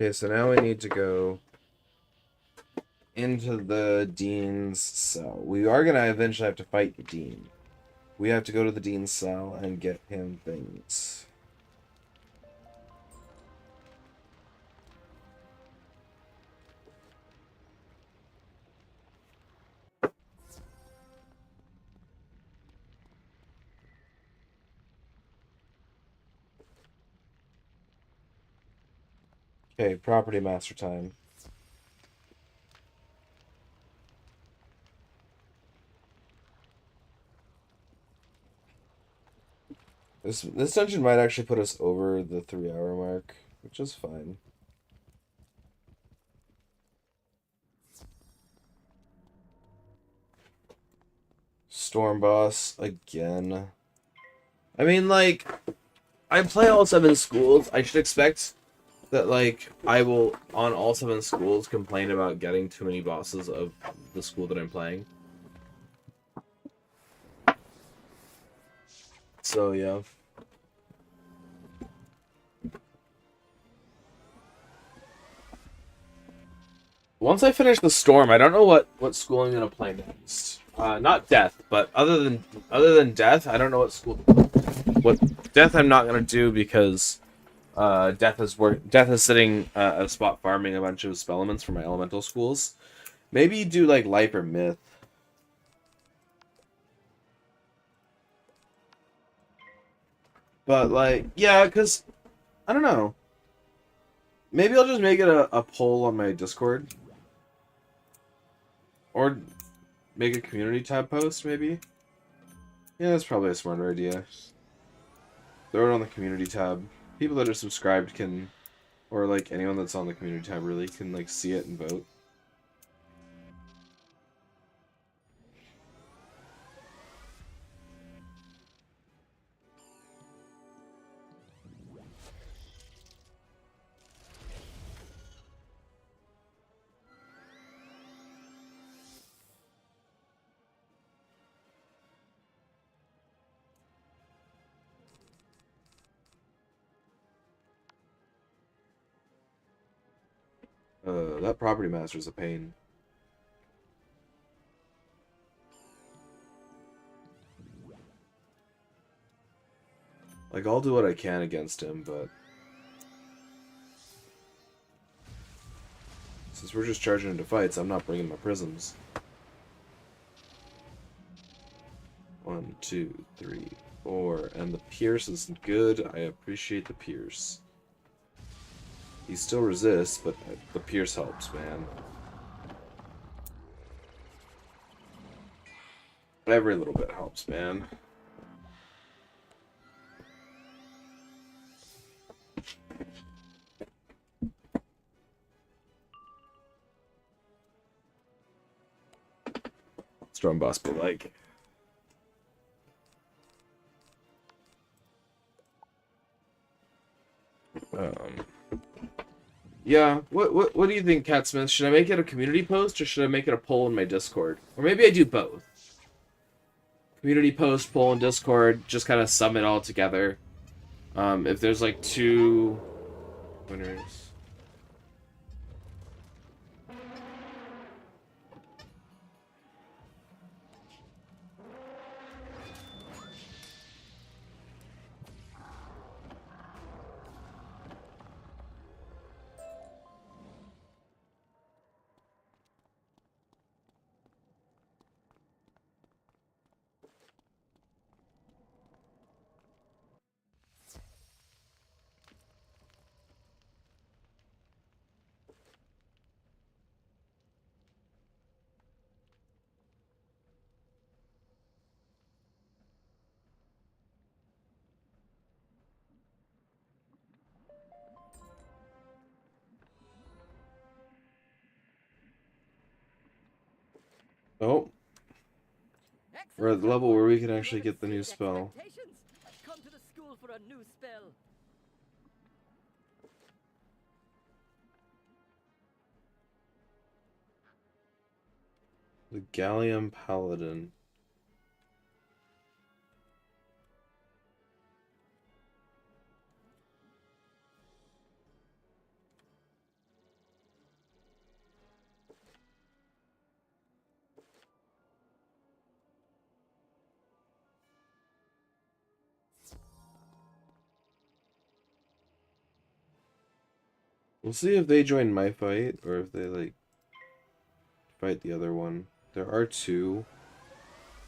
Okay, so now we need to go into the Dean's cell. We are going to eventually have to fight the Dean. We have to go to the Dean's cell and get him things. Okay, property master time. This dungeon might actually put us over the 3-hour mark, which is fine. Storm boss again. I mean, like, I play all 7 schools. I should expect that, like, I will, on all 7 schools, complain about getting too many bosses of the school that I'm playing. So, yeah. Once I finish the Storm, I don't know what school I'm gonna play next. Not Death, but other than Death, I don't know what Death I'm not gonna do because Death is sitting at a spot farming a bunch of spell elements for my elemental schools. Maybe do like Life or Myth. But like, yeah, because I don't know. Maybe I'll just make it a poll on my Discord. Or make a community tab post, maybe? Yeah, that's probably a smarter idea. Throw it on the community tab. People that are subscribed can, or like anyone that's on the community tab really, can like see it and vote. That property master's a pain. Like, I'll do what I can against him, but... since we're just charging into fights, I'm not bringing my prisms. 1, 2, 3, 4. And the Pierce is good. I appreciate the Pierce. He still resists, but the Pierce helps, man. Every little bit helps, man. Storm boss be like. Yeah, what do you think, Catsmith? Should I make it a community post or should I make it a poll in my Discord? Or maybe I do both. Community post, poll in Discord, just kind of sum it all together. If there's like 2 winners. Oh. We're at the level where we can actually get the new spell. I've come to the school for a new spell. The Gallium Paladin. We'll see if they join my fight, or if they, like, fight the other one. There are 2,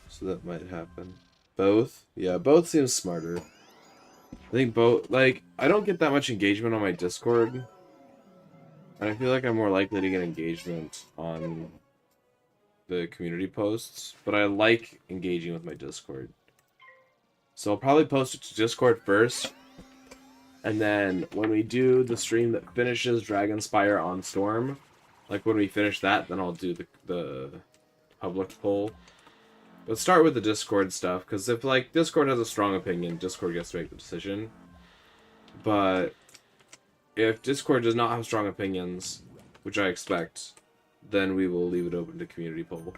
so that might happen. Both? Yeah, both seems smarter. I think both, like, I don't get that much engagement on my Discord, and I feel like I'm more likely to get engagement on the community posts, but I like engaging with my Discord. So I'll probably post it to Discord first, and then when we do the stream that finishes DragonSpyre on Storm, like when we finish that, then I'll do the public poll. But start with the Discord stuff, because if like Discord has a strong opinion, Discord gets to make the decision. But if Discord does not have strong opinions, which I expect, then we will leave it open to community poll.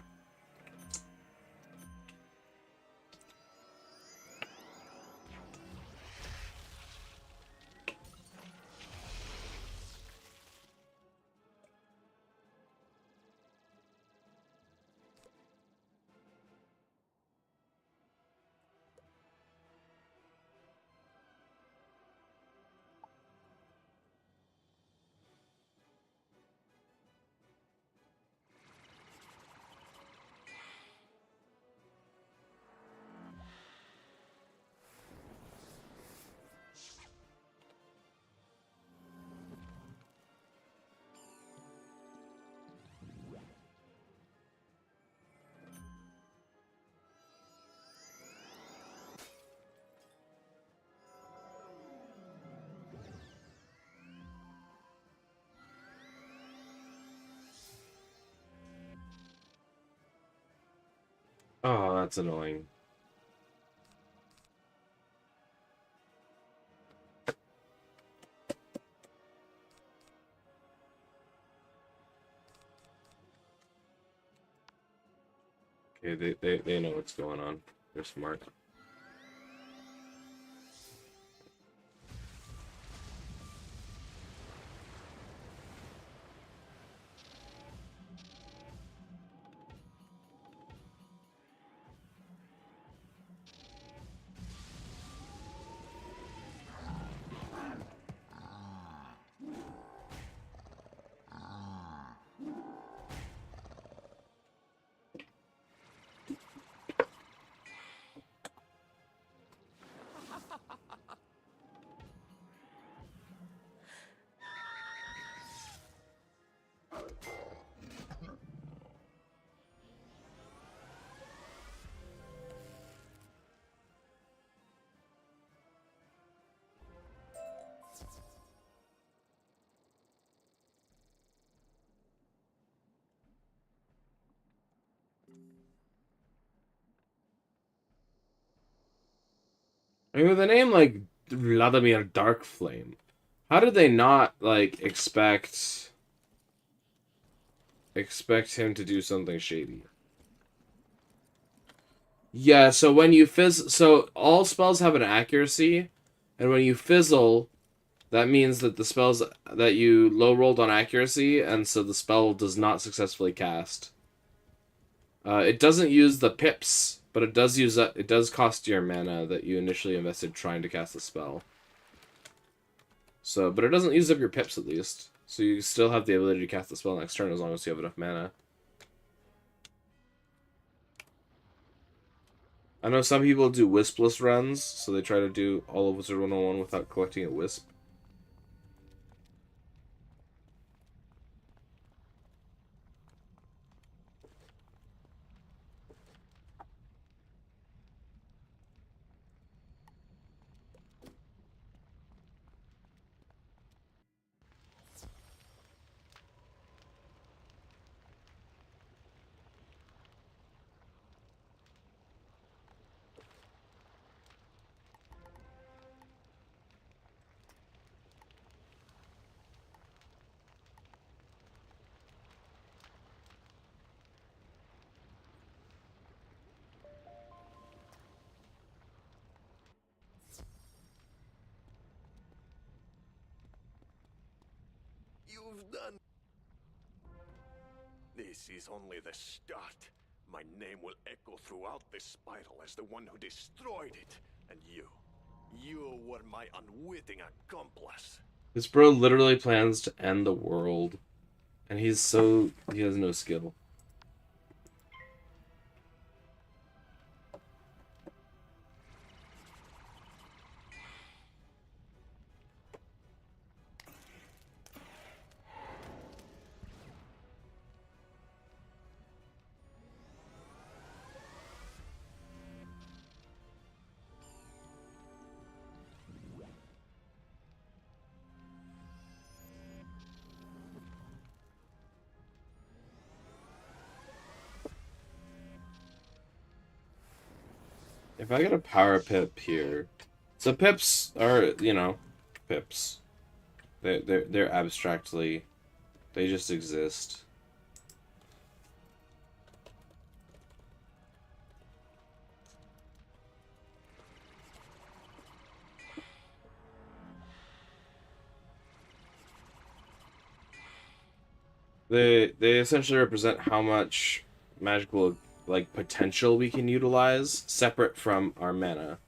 Oh, that's annoying. Okay, they know what's going on. They're smart. I mean, with a name like Vladimir Darkflame, how did they not like expect him to do something shady? Yeah, so when you so all spells have an accuracy, and when you fizzle, that means that the spells that you low rolled on accuracy, and so the spell does not successfully cast. It doesn't use the pips, but it does use it does cost your mana that you initially invested trying to cast the spell. So, but it doesn't use up your pips at least. So you still have the ability to cast the spell next turn as long as you have enough mana. I know some people do wispless runs, so they try to do all of Wizard 101 without collecting a wisp. You've done... This is only the start. My name will echo throughout this spiral as the one who destroyed it. And you were my unwitting accomplice. This bro literally plans to end the world. And he has no skill. If I get a power pip here, so pips are, you know, pips. They're abstractly, they just exist. They essentially represent how much magical like potential we can utilize separate from our mana.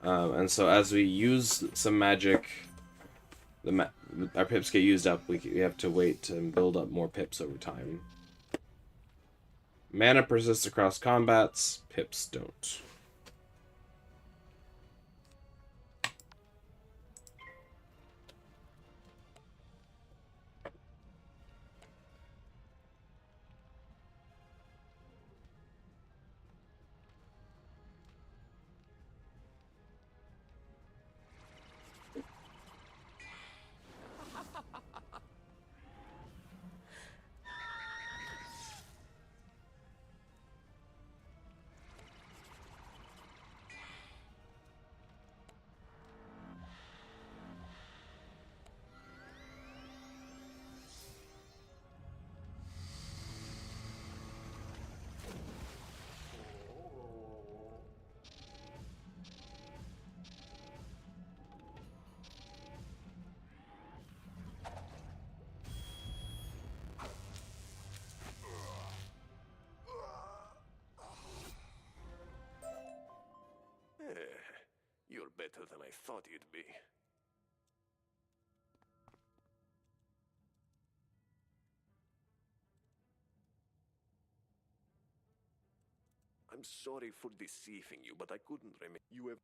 And so as we use some magic, our pips get used up. We have to wait and build up more pips over time. Mana persists across combats. Pips don't. better than I thought you'd be. I'm sorry for deceiving you, but I couldn't remember. You have...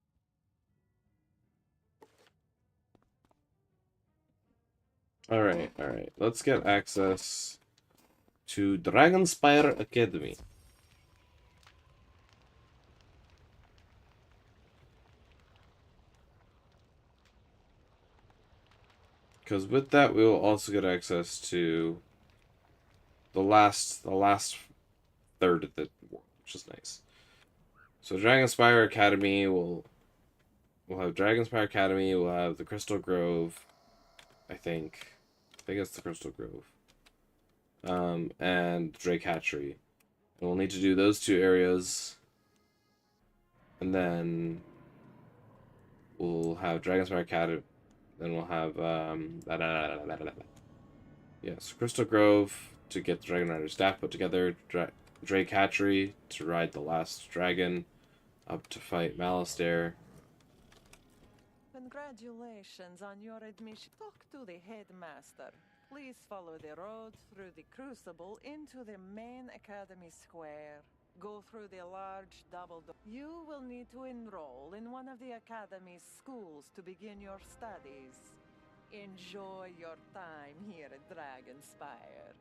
Alright. Let's get access to DragonSpyre Academy. Because with that, we will also get access to the last third of the world, which is nice. So DragonSpyre Academy will have DragonSpyre Academy. We'll have the Crystal Grove. I think it's the Crystal Grove. And Drake Hatchery. And we'll need to do those two areas. And then we'll have DragonSpyre Academy. Then we'll have yes, Crystal Grove to get the Dragon Rider staff put together. Drake Hatchery to ride the last dragon up to fight Malastare. Congratulations on your admission. Talk to the headmaster. Please follow the road through the Crucible into the main Academy Square. Go through the large double door. You will need to enroll in one of the Academy's schools to begin your studies. Enjoy your time here at DragonSpyre.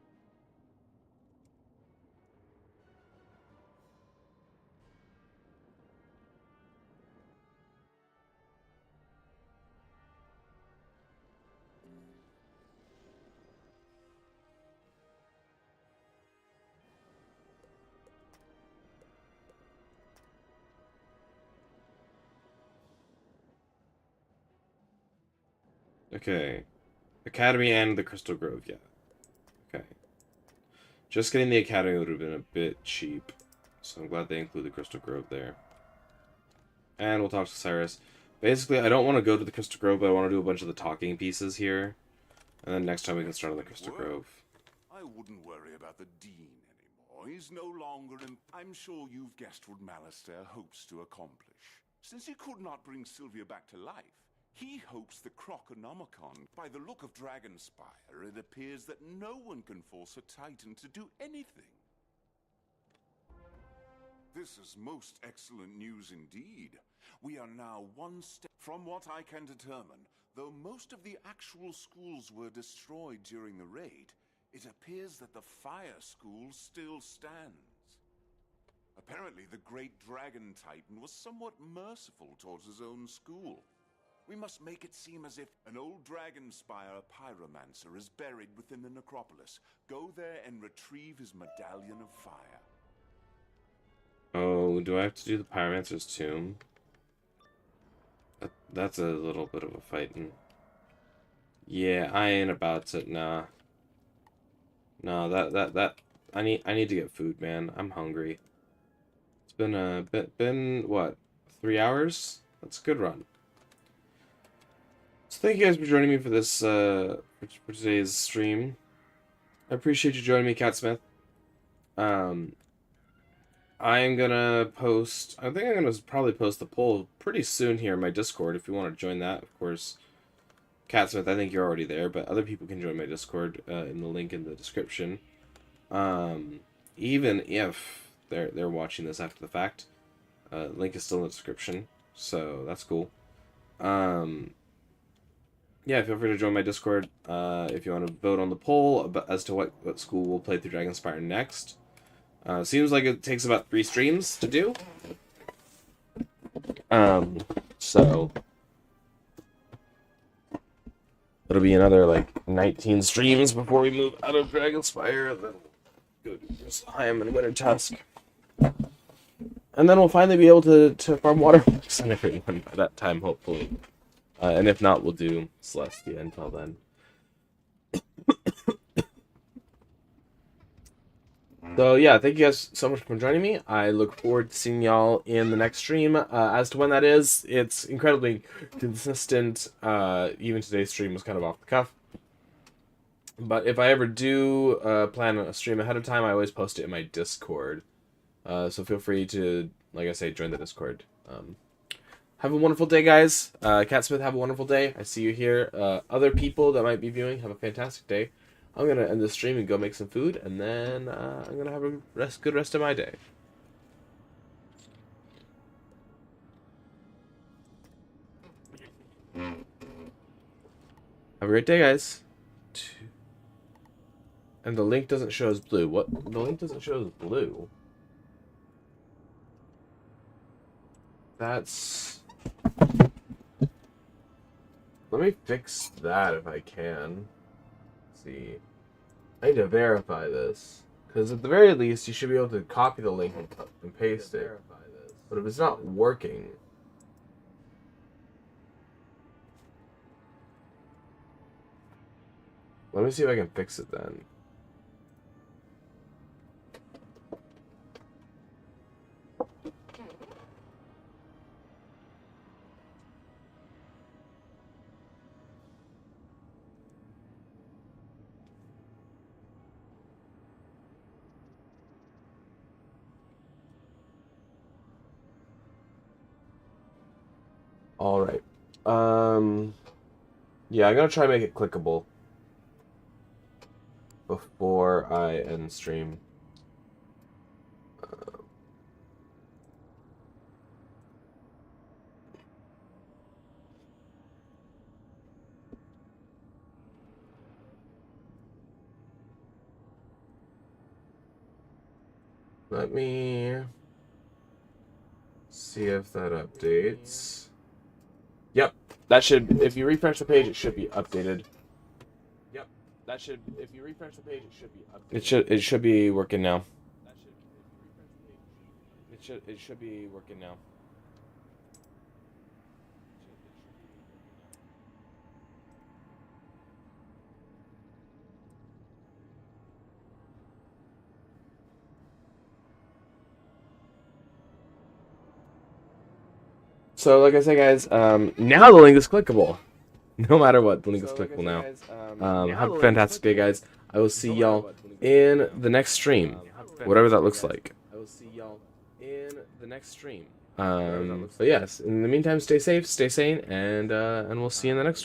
Okay. Academy and the Crystal Grove, yeah. Okay. Just getting the Academy would have been a bit cheap. So I'm glad they include the Crystal Grove there. And we'll talk to Cyrus. Basically, I don't want to go to the Crystal Grove, but I want to do a bunch of the talking pieces here. And then next time we can start on the Crystal Grove. I wouldn't worry about the Dean anymore. He's no longer in... I'm sure you've guessed what Malastare hopes to accomplish. Since he could not bring Sylvia back to life, he hopes the Croconomicon. By the look of DragonSpyre, it appears that no one can force a Titan to do anything. This is most excellent news indeed. We are now one step from what I can determine. Though most of the actual schools were destroyed during the raid, it appears that the Fire School still stands. Apparently, the great Dragon Titan was somewhat merciful towards his own school. We must make it seem as if an old DragonSpyre pyromancer is buried within the necropolis. Go there and retrieve his medallion of fire. Oh, do I have to do the Pyromancer's tomb? That's a little bit of a fighting. Yeah, I ain't about to. Nah. No, that. I need to get food, man. I'm hungry. It's been what, 3 hours? That's a good run. So thank you guys for joining me for this for today's stream. I appreciate you joining me, Catsmith. I'm gonna post. I think I'm gonna probably post the poll pretty soon here in my Discord if you want to join that. Of course, Catsmith, I think you're already there, but other people can join my Discord in the link in the description. Even if they're watching this after the fact, link is still in the description, so that's cool. Yeah, feel free to join my Discord if you want to vote on the poll as to what school we'll play through DragonSpyre next. Seems like it takes about 3 streams to do. So it'll be another like 19 streams before we move out of DragonSpyre, and then go to Jotunheim and Wintertusk. And then we'll finally be able to farm waterworks and everyone by that time, hopefully. And if not, we'll do Celestia until then. So yeah, thank you guys so much for joining me. I look forward to seeing y'all in the next stream. As to when that is, it's incredibly consistent. Even today's stream was kind of off the cuff. But if I ever do plan a stream ahead of time, I always post it in my Discord. So feel free to, like I say, join the Discord. have a wonderful day, guys. Catsmith, have a wonderful day. I see you here. Other people that might be viewing, have a fantastic day. I'm gonna end the stream and go make some food, and then I'm gonna have a good rest of my day. Have a great day, guys. And the link doesn't show as blue. What? The link doesn't show as blue. That's... Let me fix that if I can. Let's see. I need to verify this. Because at the very least, you should be able to copy the link and paste it. But if it's not working... Let me see if I can fix it then. Alright. Yeah, I'm gonna try to make it clickable before I end stream. Let me see if that updates. Yep, that should, if you refresh the page, it should be updated. Yep, that should, if you refresh the page, it should be updated. It should be working now. It should be working now. So, like I said, guys, now the link is clickable. No matter what, the link is clickable now. Have a fantastic day, guys. I will see y'all in the next stream, whatever that looks like. I will see y'all in the next stream. But yes, in the meantime, stay safe, stay sane, and we'll see you in the next one.